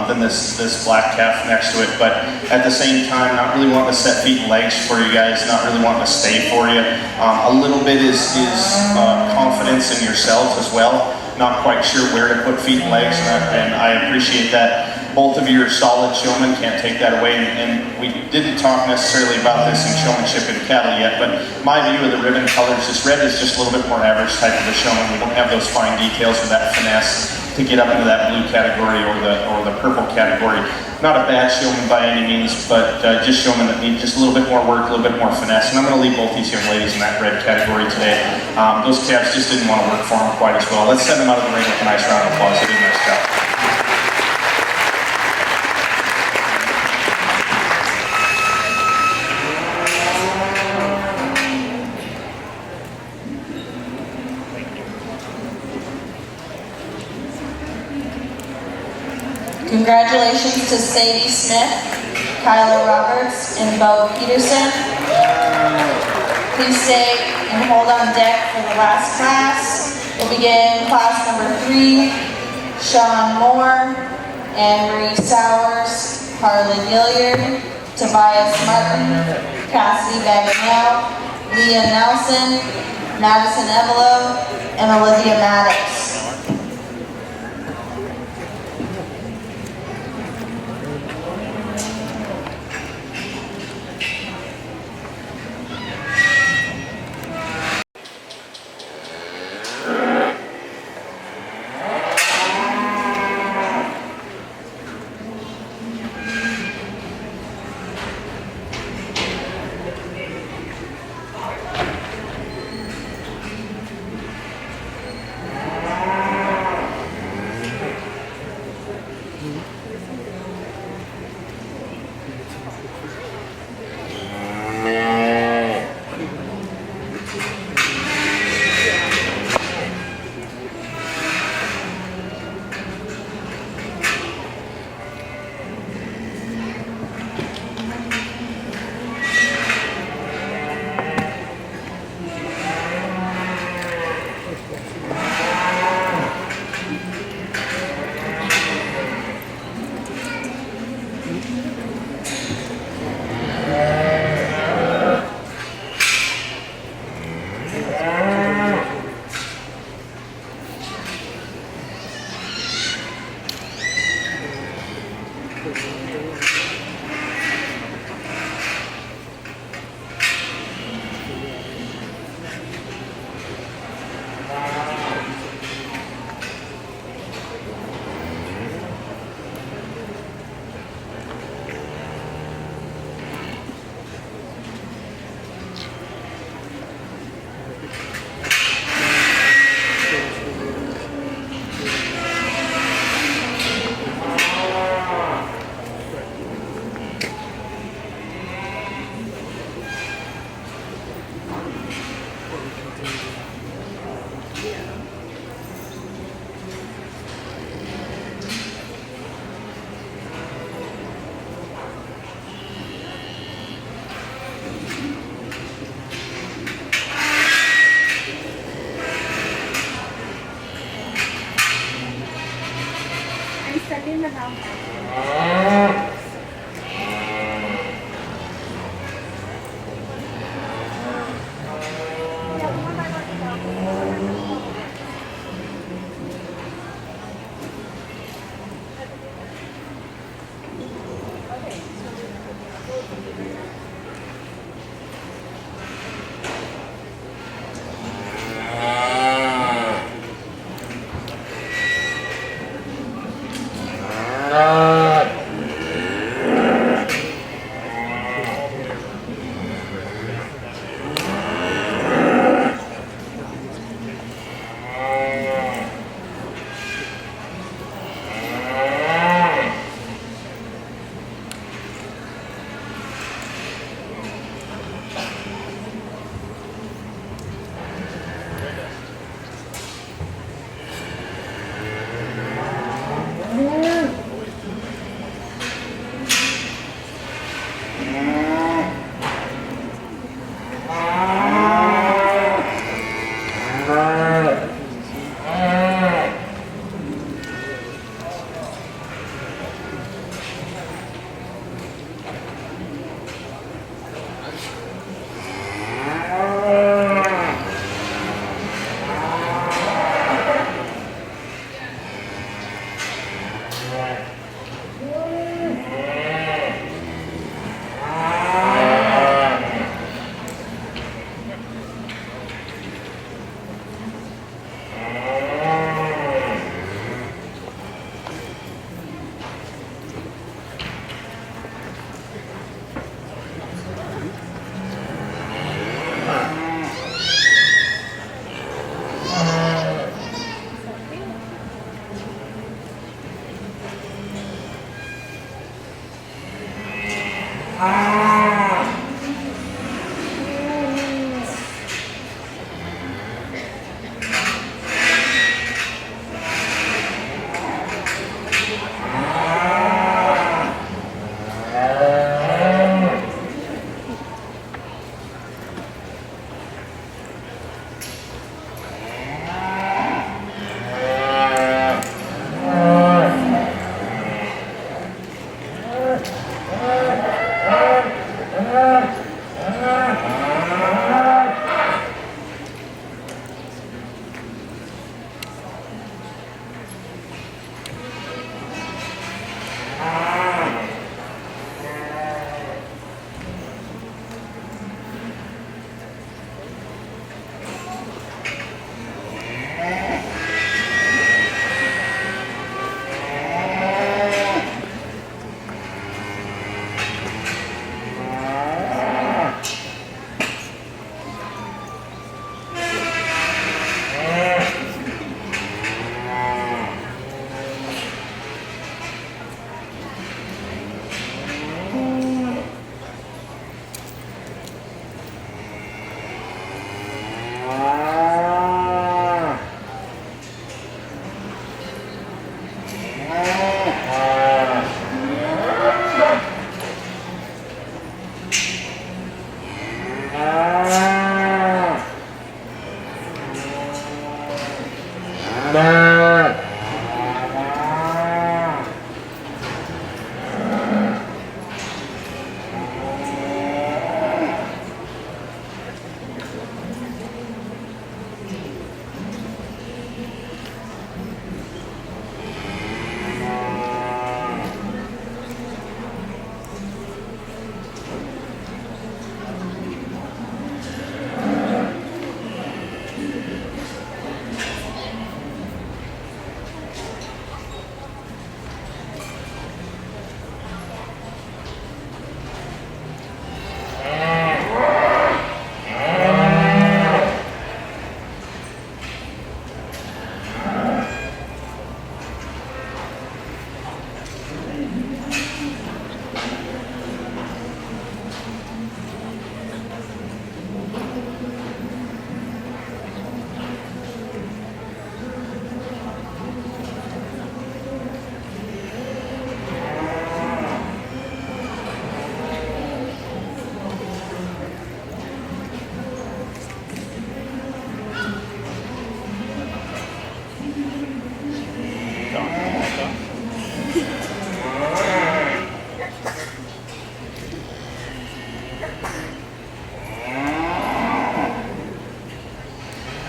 than this black calf next to it, but at the same time, not really wanting to set feet and legs for you guys, not really wanting to stay for you. A little bit is confidence in yourself as well. Not quite sure where to put feet and legs, and I appreciate that. Both of you are solid showmen, can't take that away, and we didn't talk necessarily about this in showmanship in cattle yet, but my view of the ribbon colors, this red is just a little bit more average type of a showman. We don't have those fine details or that finesse to get up into that blue category or the purple category. Not a bad showman by any means, but just showmen that need just a little bit more work, a little bit more finesse, and I'm going to leave both these young ladies in that red category today. Those calves just didn't want to work for them quite as well. Let's send them out of the ring with a nice round of applause. They did a nice job. Congratulations to Sadie Smith, Kyla Roberts, and Bo Peterson. Please stay and hold on deck for the last class. We'll begin class number 3, Sean Moore, Anne-Marie Sowers, Harley Gilliard, Tobias Martin, Cassidy Bagnell, Leah Nelson, Madison Evelo, and Olivia Maddox.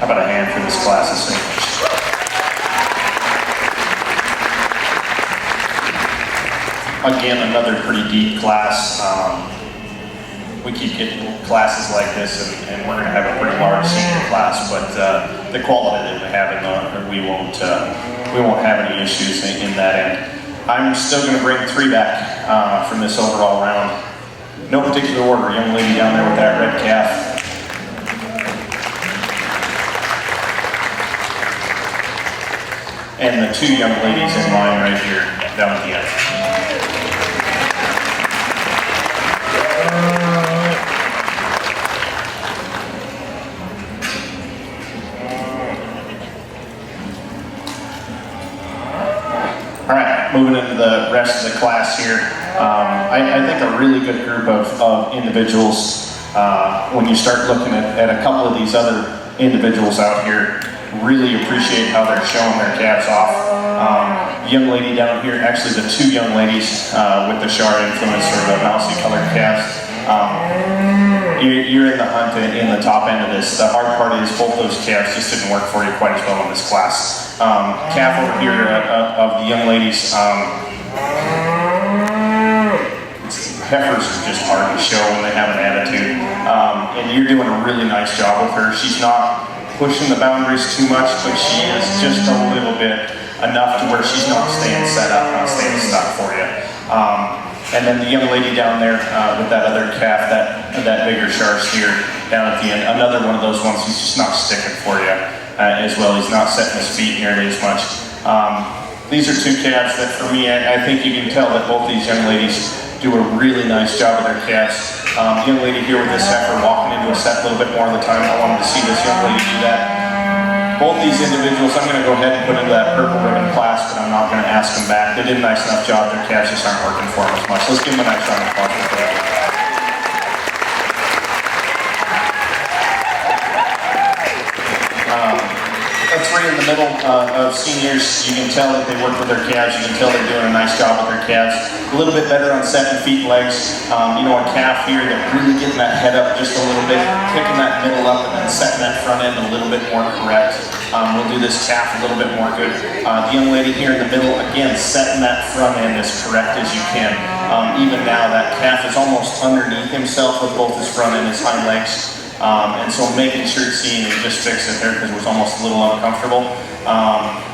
How about a hand for this class of seniors? Again, another pretty deep class. We keep getting classes like this, and we're going to have a pretty large senior class, but the quality that we have in the, we won't have any issues in that end. I'm still going to bring 3 back from this overall round. No particular order. Young lady down there with that red calf. And the 2 young ladies in line right here, down at the end. All right, moving into the rest of the class here. I think a really good group of individuals, when you start looking at a couple of these other individuals out here, really appreciate how they're showing their calves off. Young lady down here, actually the 2 young ladies with the Shar influence or the mousy colored calves. You're in the hunt in the top end of this. The hard part is both those calves just didn't work for you quite as well in this class. Calf over here of the young ladies, heifers are just hard to show when they have an attitude. And you're doing a really nice job with her. She's not pushing the boundaries too much, but she is just a little bit enough to where she's not staying set up, not staying stuck for you. And then the young lady down there with that other calf, that bigger Shar steer down at the end, another one of those ones he's just not sticking for you as well. He's not setting his feet nearly as much. These are 2 calves that for me, I think you can tell that both these young ladies do a really nice job with their calves. The young lady here with this heifer walking into a set a little bit more of the time. I wanted to see this young lady do that. Both these individuals, I'm going to go ahead and put into that purple ribbon class, but I'm not going to ask them back. They did a nice enough job. Their calves just aren't working for them as much. Let's give them a nice round of applause for that. The 3 in the middle of seniors, you can tell that they work with their calves. You can tell they're doing a nice job with their calves. A little bit better on setting feet and legs. You know, a calf here that really getting that head up just a little bit, picking that middle up and then setting that front end a little bit more correct. We'll do this calf a little bit more good. The young lady here in the middle, again, setting that front end as correct as you can. Even now, that calf is almost underneath himself with both his front and his hind legs. And so making sure to see, and he just fixed it there because it was almost a little uncomfortable.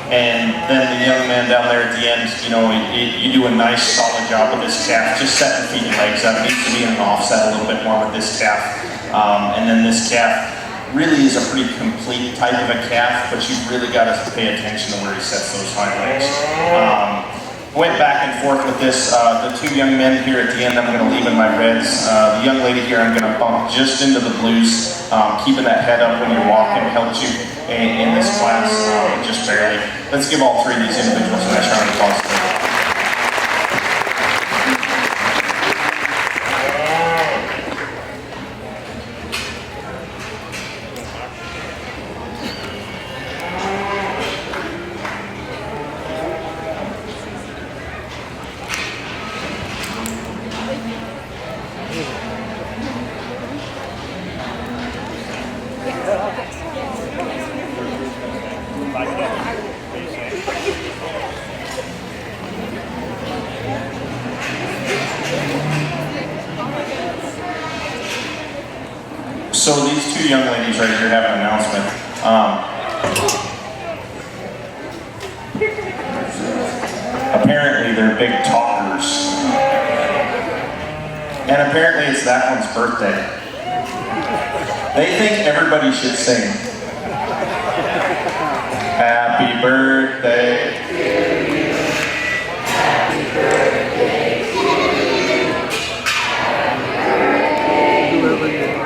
And then the young man down there at the end, you know, you do a nice solid job with this calf, just setting feet and legs up. It needs to be in an offset a little bit more with this calf. And then this calf really is a pretty complete type of a calf, but you've really got to pay attention to where he sets those hind legs. Went back and forth with this. The 2 young men here at the end, I'm going to leave in my reds. The young lady here, I'm going to bump just into the blues. Keeping that head up when you're walking helps you in this class, just barely. Let's give all 3 of these individuals a nice round of applause. So these two young ladies right here have an announcement. Apparently they're big talkers. And apparently it's that one's birthday. They think everybody should sing. Happy birthday. Happy birthday to you. Happy birthday. Happy birthday to you.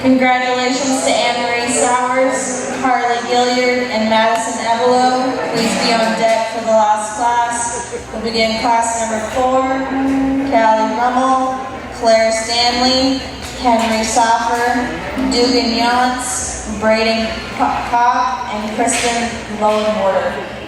Congratulations to Anne-Marie Sowers, Harley Gilliard, and Madison Evelo. Please be on deck for the last class. We'll begin class number 4. Callie Rummel, Claire Stanley, Henry Soffer, Dugan Yantz, Braden Cobb, and Kristen Lowenwater.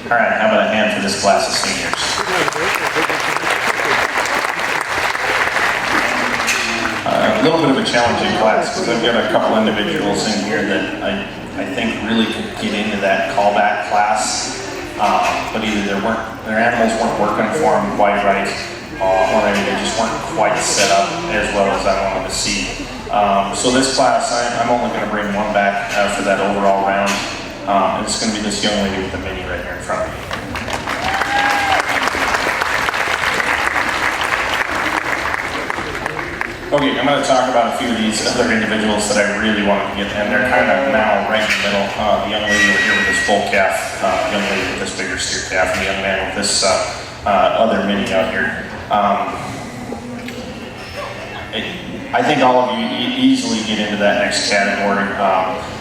All right, how about a hand for this class of seniors? A little bit of a challenging class because I've got a couple individuals in here that I think really could get into that callback class, but either their animals weren't working for them quite right, or maybe they just weren't quite set up as well as I wanted to see. So this class, I'm only going to bring one back for that overall round. And it's going to be this young lady with the mini right here in front of me. Okay, I'm going to talk about a few of these other individuals that I really want to get, and they're kind of now right in the middle. The young lady over here with this bull calf, the young lady with this bigger steer calf, and the young man with this other mini out here. I think all of you easily get into that next category.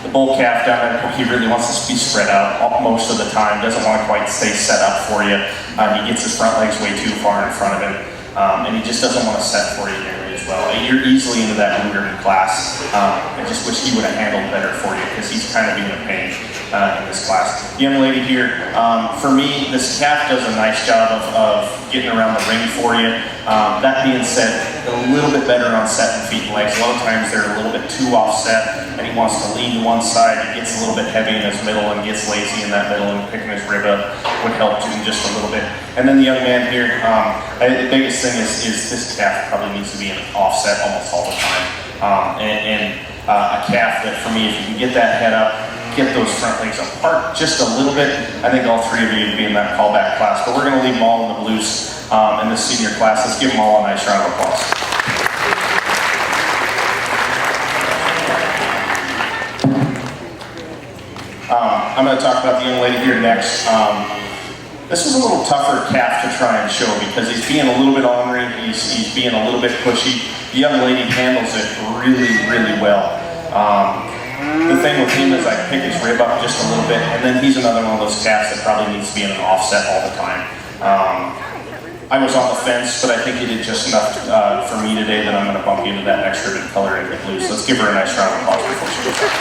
The bull calf down there, he really wants to be spread out most of the time, doesn't want to quite stay set up for you. He gets his front legs way too far in front of him, and he just doesn't want to set for you nearly as well. You're easily into that Lugerman class. I just wish he would have handled better for you because he's kind of being a pain in this class. The young lady here, for me, this calf does a nice job of getting around the ring for you. That being said, a little bit better on setting feet and legs. A lot of times they're a little bit too offset and he wants to lean to one side. He gets a little bit heavy in his middle and gets lazy in that middle, and picking his rib up would help too just a little bit. And then the young man here, the biggest thing is this calf probably needs to be an offset almost all the time. A calf that for me, if you can get that head up, get those front legs apart just a little bit, I think all three of you would be in that callback class. But we're going to leave them all in the blues in this senior class. Let's give them all a nice round of applause. I'm going to talk about the young lady here next. This was a little tougher calf to try and show because he's being a little bit ornery, he's being a little bit pushy. The young lady handles it really, really well. The thing with him is I pick his rib up just a little bit, and then he's another one of those calves that probably needs to be in an offset all the time. I was on the fence, but I think he did just enough for me today that I'm going to bump you into that next ribbon color in the blue. So let's give her a nice round of applause before she goes out.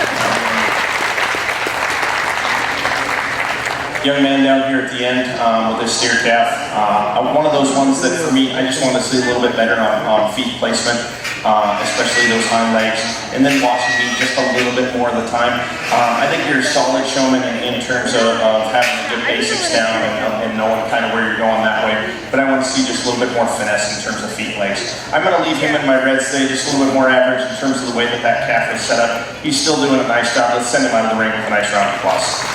Young man down here at the end with this steer calf. One of those ones that for me, I just want to see a little bit better on feet placement, especially those hind legs, and then watching me just a little bit more of the time. I think you're a solid showman in terms of having the good basics down and knowing kind of where you're going that way, but I want to see just a little bit more finesse in terms of feet and legs. I'm going to leave him in my red today just a little bit more average in terms of the way that calf was set up. He's still doing a nice job. Let's send him out of the ring with a nice round of applause.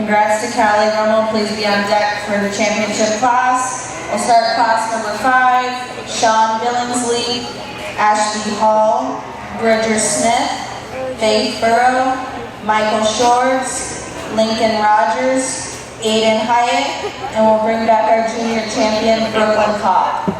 Congrats to Callie Rummel. Please be on deck for the championship class. We'll start class number 5. Sean Billingsley, Ashley Hall, Bridger Smith, Faith Burrow, Michael Shorts, Lincoln Rogers, Aiden Hyatt, and we'll bring back our junior champion, Brooklyn Kopp.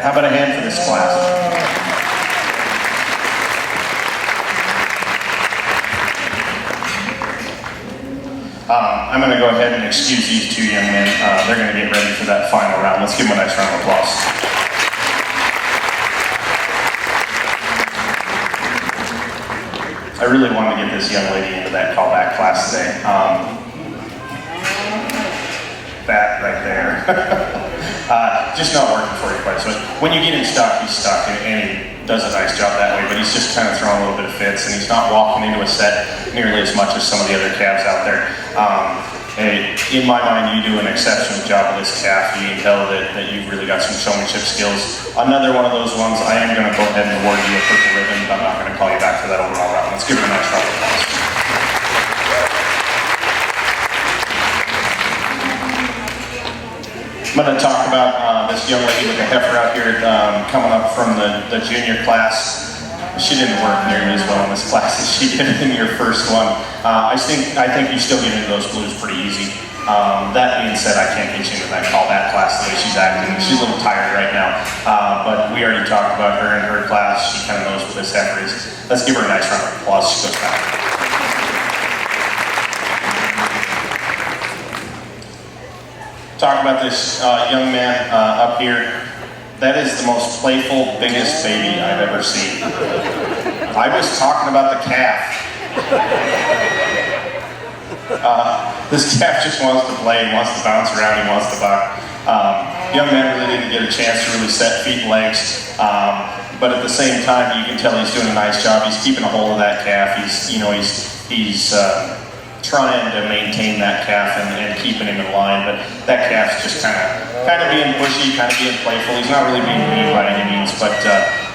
How about a hand for this class? I'm going to go ahead and excuse these two young men. They're going to get ready for that final round. Let's give them a nice round of applause. I really wanted to get this young lady into that callback class today. That right there. Just not working for you quite so. When you get him stuck, he's stuck, and he does a nice job that way, but he's just kind of throwing a little bit of fits, and he's not walking into a set nearly as much as some of the other calves out there. In my mind, you do an exceptional job with this calf. You can tell that you've really got some showmanship skills. Another one of those ones, I am going to go ahead and award you a purple ribbon, but I'm not going to call you back for that overall round. Let's give her a nice round of applause. I'm going to talk about this young lady with a heifer out here coming up from the junior class. She didn't work nearly as well in this class as she did in your first one. I think you still get into those blues pretty easy. That being said, I can't get you into that callback class the way she's acting. She's a little tired right now, but we already talked about her in her class. She kind of knows what this heifer is. Let's give her a nice round of applause. She goes back. Talk about this young man up here. That is the most playful, biggest baby I've ever seen. I was talking about the calf. This calf just wants to play, he wants to bounce around, he wants to buck. Young man really didn't get a chance to really set feet and legs, but at the same time, you can tell he's doing a nice job. He's keeping a hold of that calf. He's trying to maintain that calf and keeping him in line, but that calf's just kind of being pushy, kind of being playful. He's not really being mean by any means, but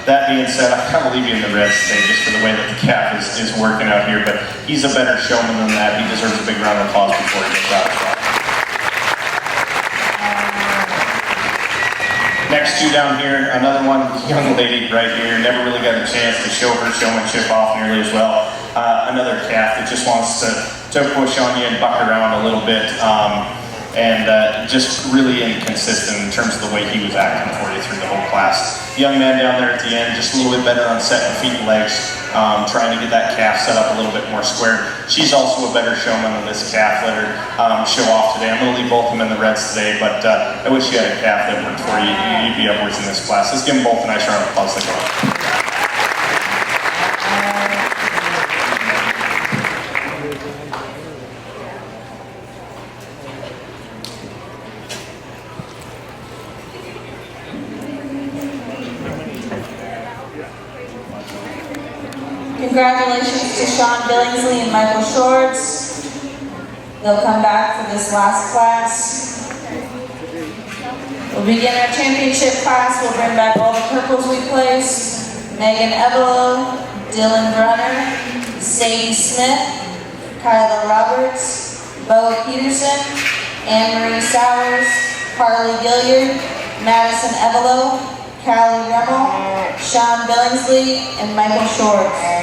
that being said, I kind of leave you in the red today just for the way that the calf is working out here, but he's a better showman than that. He deserves a big round of applause before he gets out as well. Next two down here, another one, young lady right here, never really got a chance to show her showmanship off nearly as well. Another calf that just wants to push on you and buck around a little bit, and just really inconsistent in terms of the way he was acting for you through the whole class. Young man down there at the end, just a little bit better on setting feet and legs, trying to get that calf set up a little bit more square. She's also a better showman than this calf. Let her show off today. I'm going to leave both of them in the reds today, but I wish you had a calf that worked for you. You'd be upwards in this class. Let's give them both a nice round of applause. Congratulations to Sean Billingsley and Michael Shorts. They'll come back for this last class. We'll begin our championship class. We'll bring back all the purples we placed. Megan Evelo, Dylan Brunner, Sadie Smith, Kyla Roberts, Bo Peterson, Anne-Marie Sowers, Carly Gilliard, Madison Evelo, Callie Remmel, Sean Billingsley, and Michael Shorts.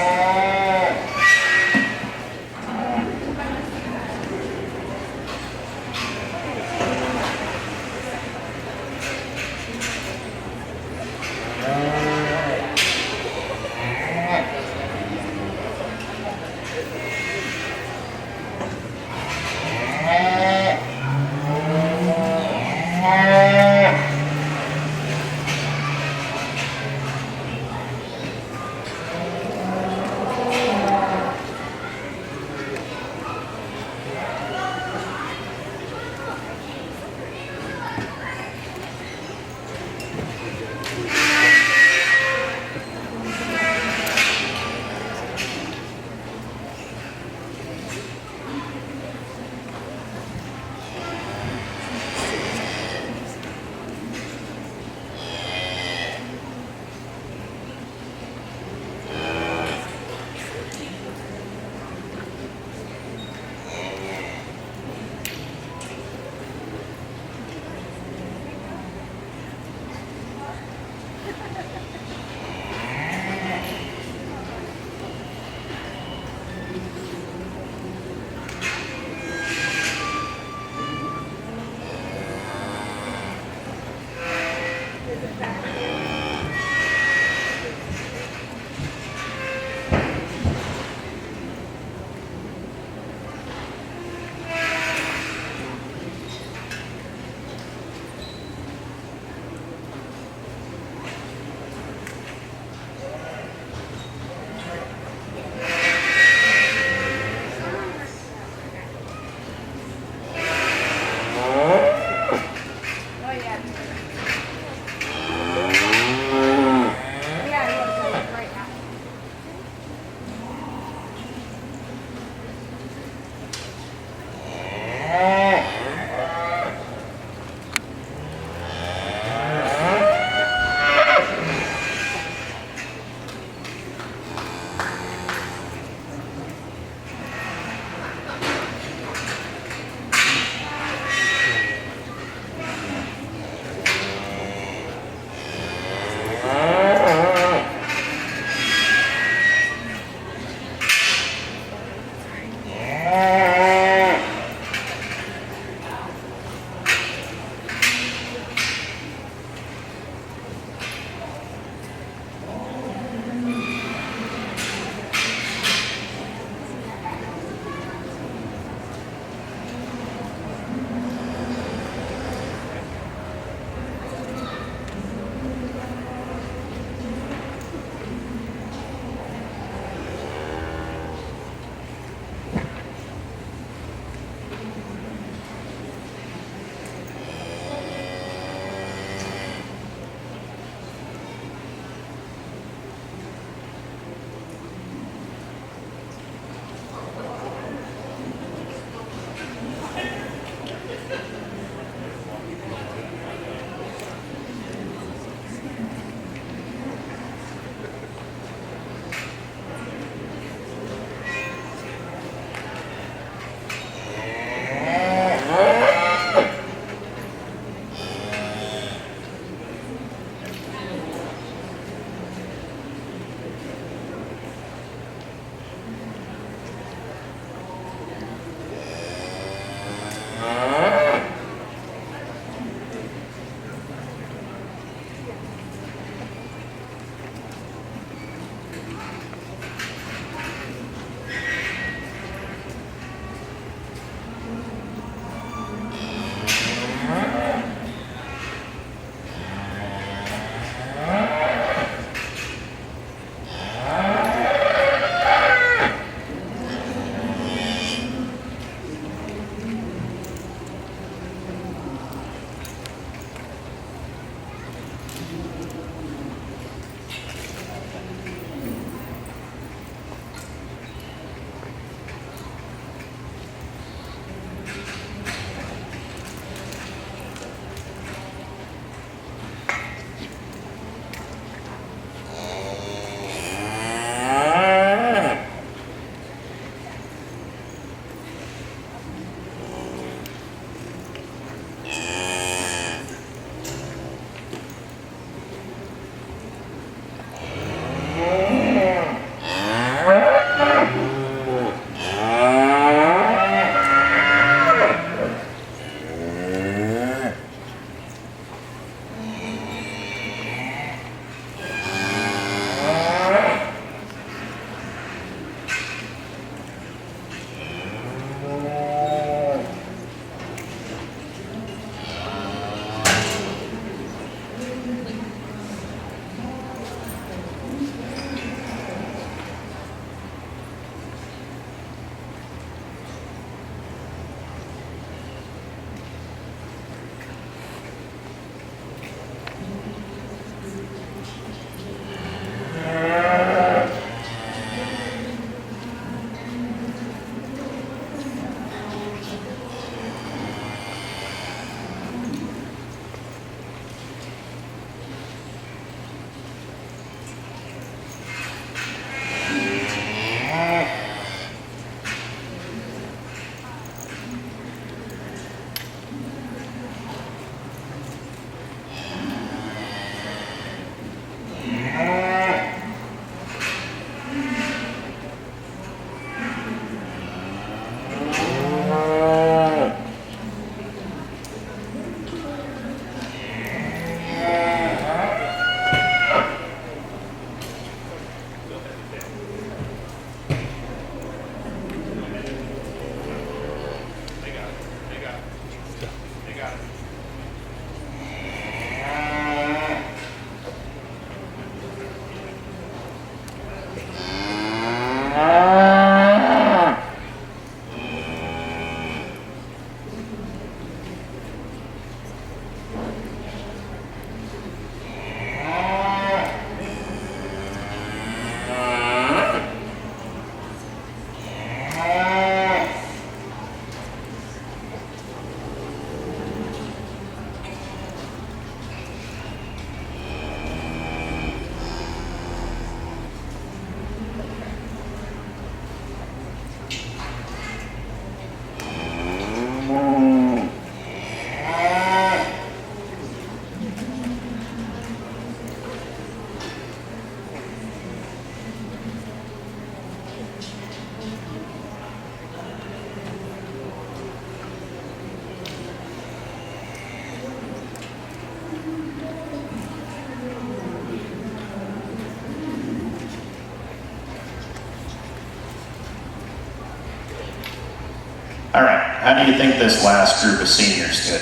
All right, how do you think this last group of seniors did?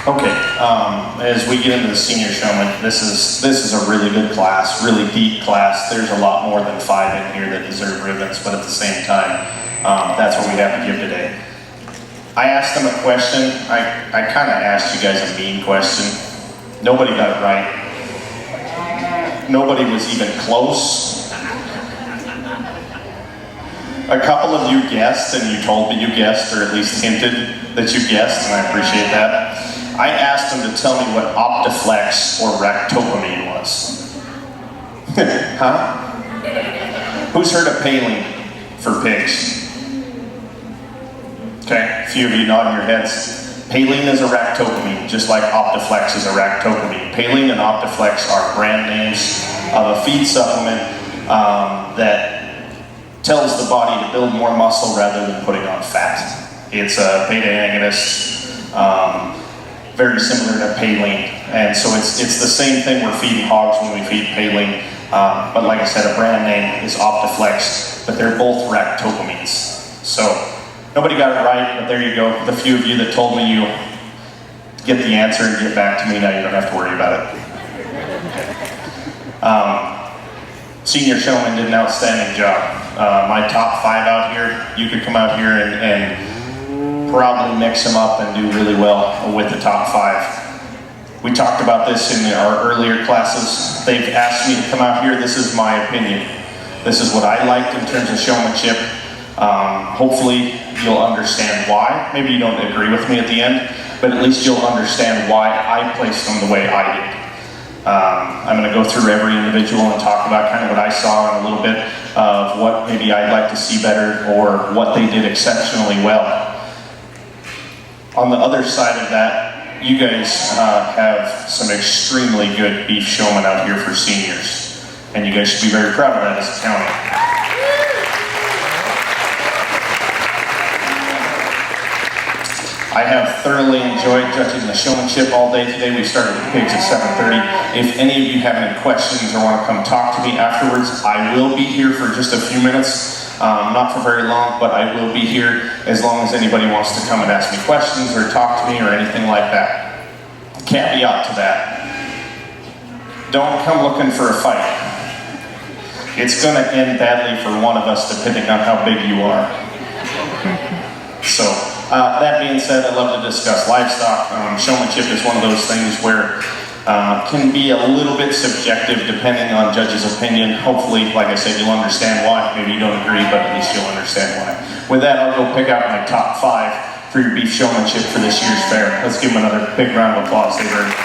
Okay, as we get into the senior showman, this is a really good class, really deep class. There's a lot more than 5 in here that deserve ribbons, but at the same time, that's what we have to give today. I asked them a question. I kind of asked you guys a mean question. Nobody got it right. Nobody was even close. A couple of you guessed, and you told me you guessed, or at least hinted that you guessed, and I appreciate that. I asked them to tell me what optiflex or ractopamine was. Huh? Who's heard of paling for pigs? Okay, a few of you nodding your heads. Paling is a ractopamine, just like optiflex is a ractopamine. Paling and optiflex are brand names of a feed supplement that tells the body to build more muscle rather than putting on fat. It's a beta agonist. Very similar to paling, and so it's the same thing we're feeding hogs when we feed paling, but like I said, a brand name is Optiflex, but they're both ractopamines. So nobody got it right, but there you go. The few of you that told me you get the answer and get back to me, now you don't have to worry about it. Senior showman did an outstanding job. My top 5 out here, you could come out here and probably mix them up and do really well with the top 5. We talked about this in our earlier classes. They've asked me to come out here. This is my opinion. This is what I liked in terms of showmanship. Hopefully you'll understand why. Maybe you don't agree with me at the end, but at least you'll understand why I placed them the way I did. I'm going to go through every individual and talk about kind of what I saw and a little bit of what maybe I'd like to see better or what they did exceptionally well. On the other side of that, you guys have some extremely good beef showmen out here for seniors. And you guys should be very proud of that as a county. I have thoroughly enjoyed judging the showmanship all day today. We started with pigs at 7:30. If any of you have any questions or want to come talk to me afterwards, I will be here for just a few minutes. Not for very long, but I will be here as long as anybody wants to come and ask me questions or talk to me or anything like that. Caveat to that. Don't come looking for a fight. It's going to end badly for one of us depending on how big you are. So, that being said, I love to discuss livestock. Showmanship is one of those things where can be a little bit subjective depending on judge's opinion. Hopefully, like I said, you'll understand why. Maybe you don't agree, but at least you'll understand why. With that, I'll go pick out my top 5 for your beef showmanship for this year's fair. Let's give them another big round of applause. They've earned it.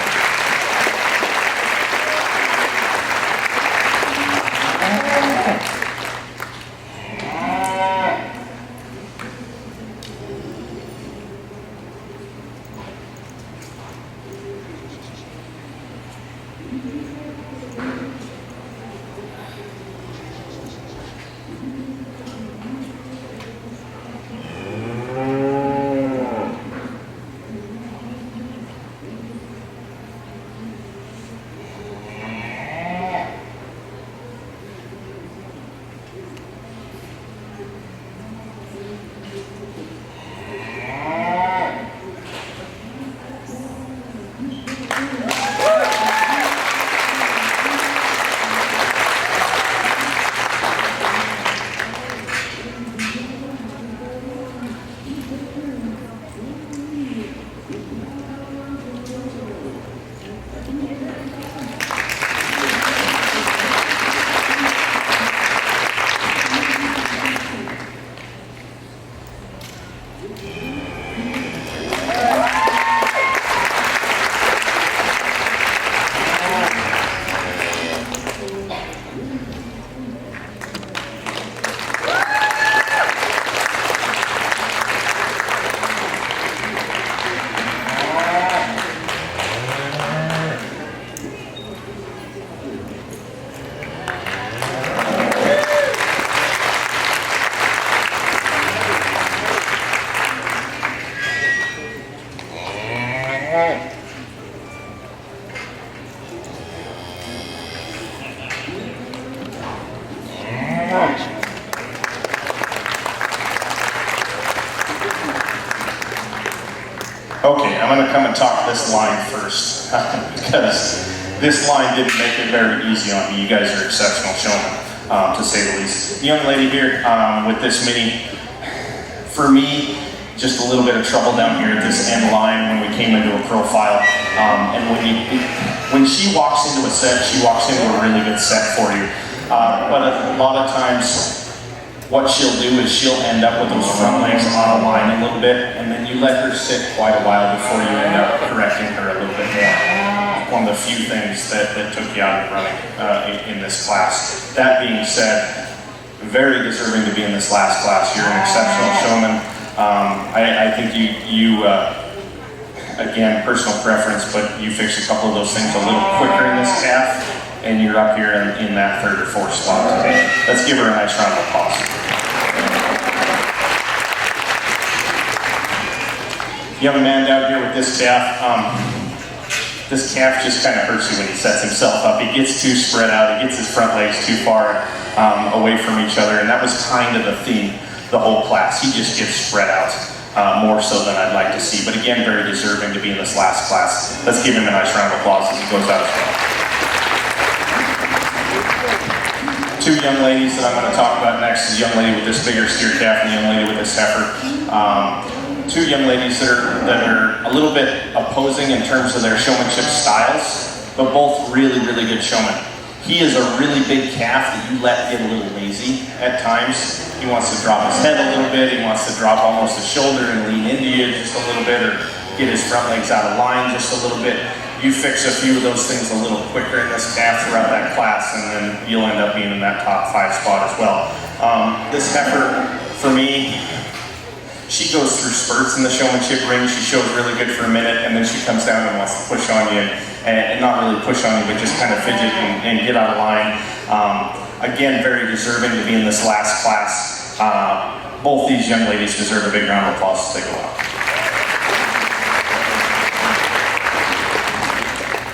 to come and talk this line first because this line didn't make it very easy on me. You guys are exceptional showmen, to say the least. The young lady here with this mini, for me, just a little bit of trouble down here at this end line when we came into a profile. And when she walks into a set, she walks into a really good set for you. But a lot of times, what she'll do is she'll end up with those front legs on a line a little bit, and then you let her sit quite a while before you end up correcting her a little bit more. One of the few things that took you out of running in this class. That being said, very deserving to be in this last class. You're an exceptional showman. I think you again, personal preference, but you fix a couple of those things a little quicker in this calf, and you're up here in that third or fourth slot today. Let's give her a nice round of applause. Young man down here with this calf. This calf just kind of hurts you when he sets himself up. He gets too spread out. He gets his front legs too far away from each other, and that was kind of the theme the whole class. He just gets spread out more so than I'd like to see. But again, very deserving to be in this last class. Let's give him a nice round of applause as he goes out as well. Two young ladies that I'm going to talk about next, the young lady with this bigger steer calf and the young lady with this heifer. Two young ladies that are a little bit opposing in terms of their showmanship styles, but both really, really good showmen. He is a really big calf that you let get a little lazy at times. He wants to drop his head a little bit, he wants to drop almost his shoulder and lean into you just a little bit, or get his front legs out of line just a little bit. You fix a few of those things a little quicker in this calf throughout that class, and then you'll end up being in that top 5 spot as well. This heifer, for me, she goes through spurts in the showmanship ring. She shows really good for a minute, and then she comes down and wants to push on you, and not really push on you, but just kind of fidget and get out of line. Again, very deserving to be in this last class. Both these young ladies deserve a big round of applause to take a while.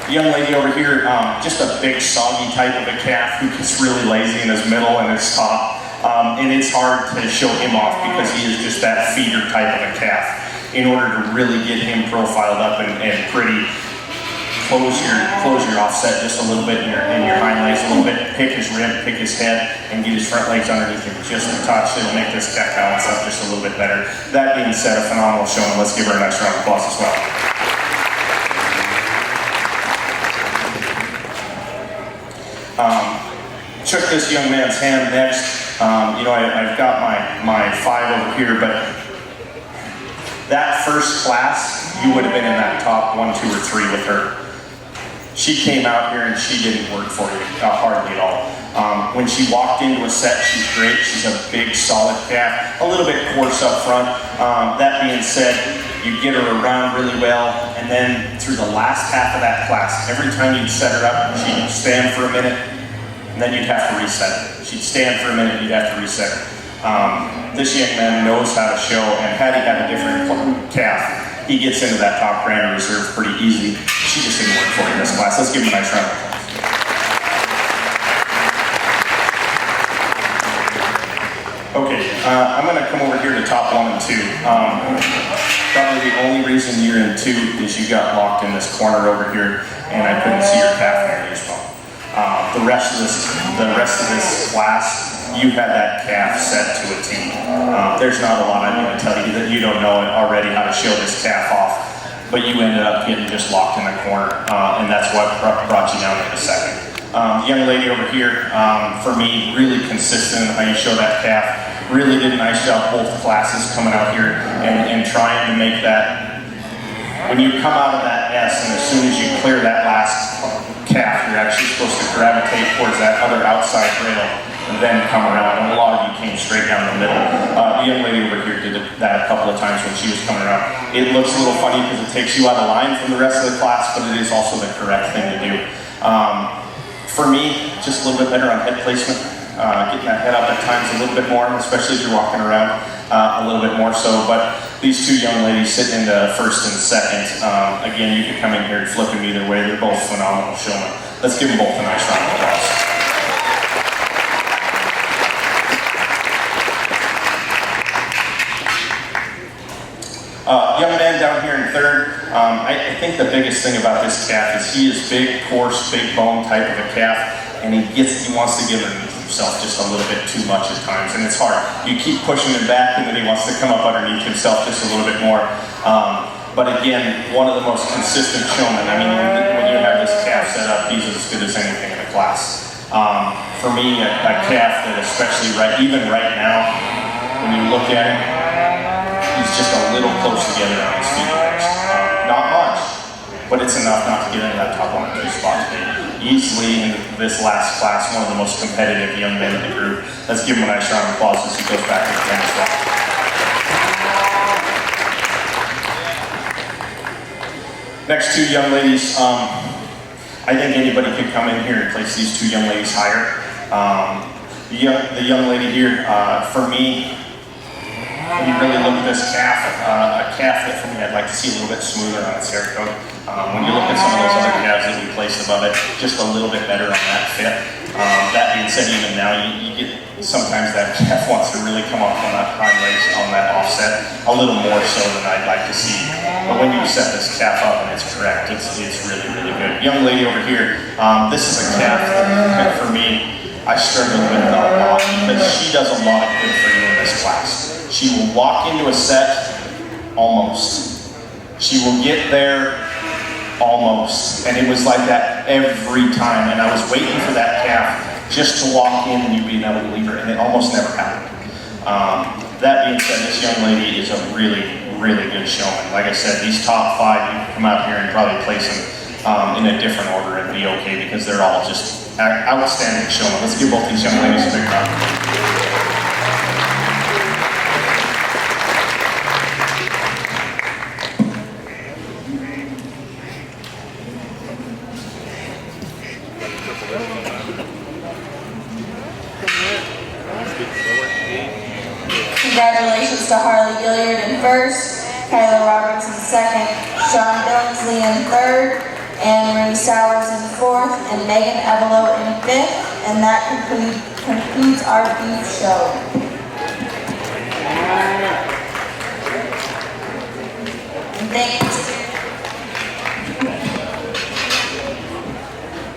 The young lady over here, just a big soggy type of a calf who gets really lazy in his middle and his top. And it's hard to show him off because he is just that feeder type of a calf. In order to really get him profiled up and pretty, close your offset just a little bit in your hind legs a little bit, pick his rib, pick his head, and get his front legs underneath him just a touch. It'll make this calf balance up just a little bit better. That being said, a phenomenal showing. Let's give her a nice round of applause as well. Shook this young man's hand next. I've got my 5 over here, but that first class, you would have been in that top 1, 2, or 3 with her. She came out here and she didn't work for you, hardly at all. When she walked into a set, she's great. She's a big, solid calf, a little bit coarse up front. That being said, you get her around really well, and then through the last half of that class, every time you'd set her up, she'd stand for a minute, and then you'd have to reset it. She'd stand for a minute, you'd have to reset it. This young man knows how to show, and had he had a different calf, he gets into that top grand reserve pretty easy. She just didn't work for him in this class. Let's give him a nice round of applause. Okay, I'm going to come over here to top 1 and 2. Probably the only reason you're in 2 is you got locked in this corner over here, and I couldn't see your calf nearly as well. The rest of this class, you had that calf set to a T. There's not a lot I'm going to tell you that you don't know already how to show this calf off, but you ended up getting just locked in the corner, and that's what brought you down in a second. The young lady over here, for me, really consistent in how you show that calf. Really did a nice job both classes coming out here and trying to make that, when you come out of that S and as soon as you clear that last calf, you're actually supposed to gravitate towards that other outside rail and then come around, and a lot of you came straight down the middle. The young lady over here did that a couple of times when she was coming around. It looks a little funny because it takes you out of line from the rest of the class, but it is also the correct thing to do. For me, just a little bit better on head placement, getting that head up at times a little bit more, especially as you're walking around a little bit more so. But these two young ladies sitting into 1st and 2nd, again, you could come in here and flip them either way. They're both phenomenal showmen. Let's give them both a nice round of applause. Young man down here in third. I think the biggest thing about this calf is he is big, coarse, big bone type of a calf, and he wants to give himself just a little bit too much at times, and it's hard. You keep pushing him back, and then he wants to come up underneath himself just a little bit more. But again, one of the most consistent showmen. I mean, when you have this calf set up, he's as good as anything in the class. For me, a calf that especially even right now, when you look at him, he's just a little close together on his feet and legs. Not much, but it's enough not to get into that top 1 or 2 spot today. Easily in this last class, one of the most competitive young men in the group. Let's give him a nice round of applause as he goes back to the pen as well. Next 2 young ladies, I think anybody could come in here and place these 2 young ladies higher. The young lady here, for me, when you really look at this calf, a calf that for me I'd like to see a little bit smoother on its hair coat. When you look at some of those other calves that we placed above it, just a little bit better on that fit. That being said, even now you get sometimes that calf wants to really come off on that hind legs on that offset a little more so than I'd like to see. But when you set this calf up and it's correct, it's really, really good. Young lady over here, this is a calf that for me I struggle with a lot because she does a lot of good for you in this class. She will walk into a set almost. She will get there almost. And it was like that every time. And I was waiting for that calf just to walk in and you being able to leave her, and it almost never happened. That being said, this young lady is a really, really good showman. Like I said, these top 5, you can come out here and probably place them in a different order and be okay because they're all just outstanding showmen. Let's give both these young ladies a big round. Congratulations to Harley Gilliard in first, Kyla Roberts in second, Sean Billingsley in third, Anne Marie Sowers in fourth, and Megan Evelo in fifth. And that concludes our beef show.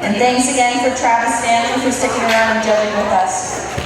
And thanks again for Travis Stanley for sticking around and judging with us.